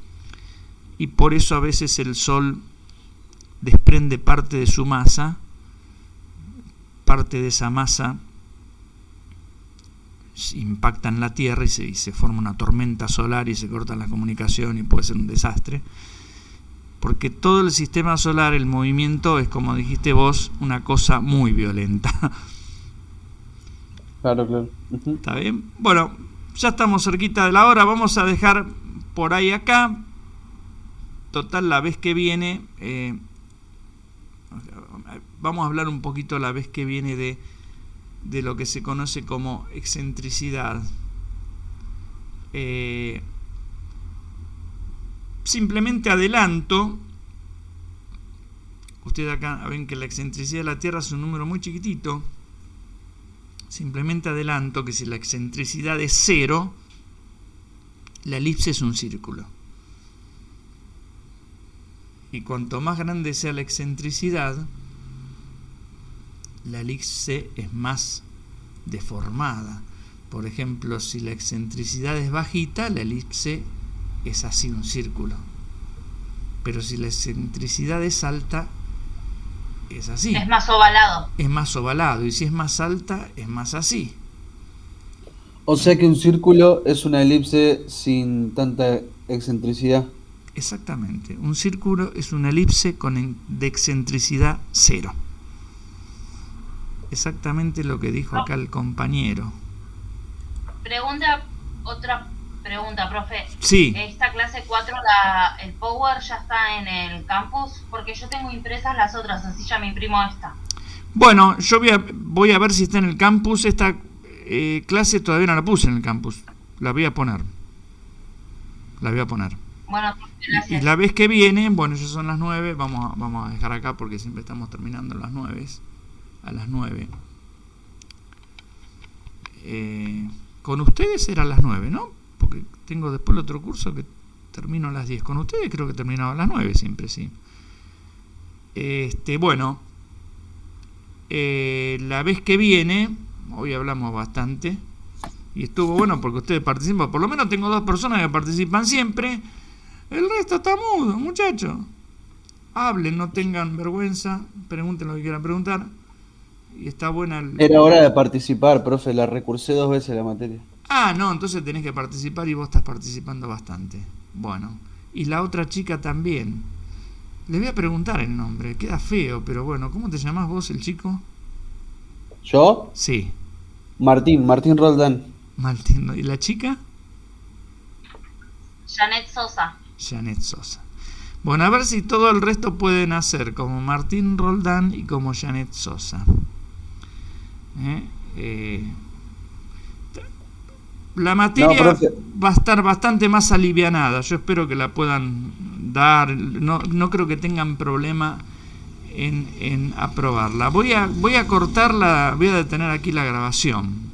y por eso a veces el Sol desprende parte de su masa, parte de esa masa impacta en la Tierra y se forma una tormenta solar y se corta la comunicación y puede ser un desastre, porque todo el sistema solar, el movimiento es, como dijiste vos, una cosa muy violenta. Claro. Uh-huh. ¿Está bien? Bueno, ya estamos cerquita de la hora, vamos a dejar por ahí acá. Total, la vez que viene vamos a hablar un poquito la vez que viene de lo que se conoce como excentricidad. Simplemente adelanto, ustedes acá ven que la excentricidad de la Tierra es un número muy chiquitito. Simplemente adelanto que si la excentricidad es 0, la elipse es un círculo. Y cuanto más grande sea la excentricidad, la elipse es más deformada. Por ejemplo, si la excentricidad es bajita, la elipse es así, un círculo. Pero si la excentricidad es alta, es así. Es más ovalado. Es más ovalado. Y si es más alta, es más así. O sea que un círculo es una elipse sin tanta excentricidad. Exactamente. Un círculo es una elipse de excentricidad 0. Exactamente lo que dijo acá el compañero. Otra pregunta, profe. Sí. Esta clase 4, el Power ya está en el campus, porque yo tengo impresas las otras, así ya me imprimo esta. Bueno, yo voy a ver si está en el campus. Esta clase todavía no la puse en el campus. La voy a poner. Bueno, gracias. Y la vez que viene, bueno, ya son las 9, vamos a dejar acá porque siempre estamos terminando a las 9. A las 9. Con ustedes era a las 9, ¿no? Porque tengo después el otro curso que termino a las 10. Con ustedes creo que terminaba a las 9 siempre, sí. Bueno, la vez que viene, hoy hablamos bastante y estuvo bueno porque ustedes participan. Por lo menos tengo 2 personas que participan siempre. El resto está mudo, muchachos. Hablen, no tengan vergüenza, pregunten lo que quieran preguntar. Y está buena Era hora de participar, profe, la recursé 2 veces la materia. Ah, no, entonces tenés que participar y vos estás participando bastante. Bueno, y la otra chica también. Le voy a preguntar el nombre, queda feo, pero bueno, ¿cómo te llamás vos, el chico? ¿Yo? Sí. Martín Roldán. Martín, ¿y la chica? Janet Sosa. Janet Sosa. Bueno, a ver si todo el resto pueden hacer como Martín Roldán y como Janet Sosa. La materia va a estar bastante más alivianada. Yo espero que la puedan dar. No creo que tengan problema en aprobarla. Voy a cortarla, voy a detener aquí la grabación.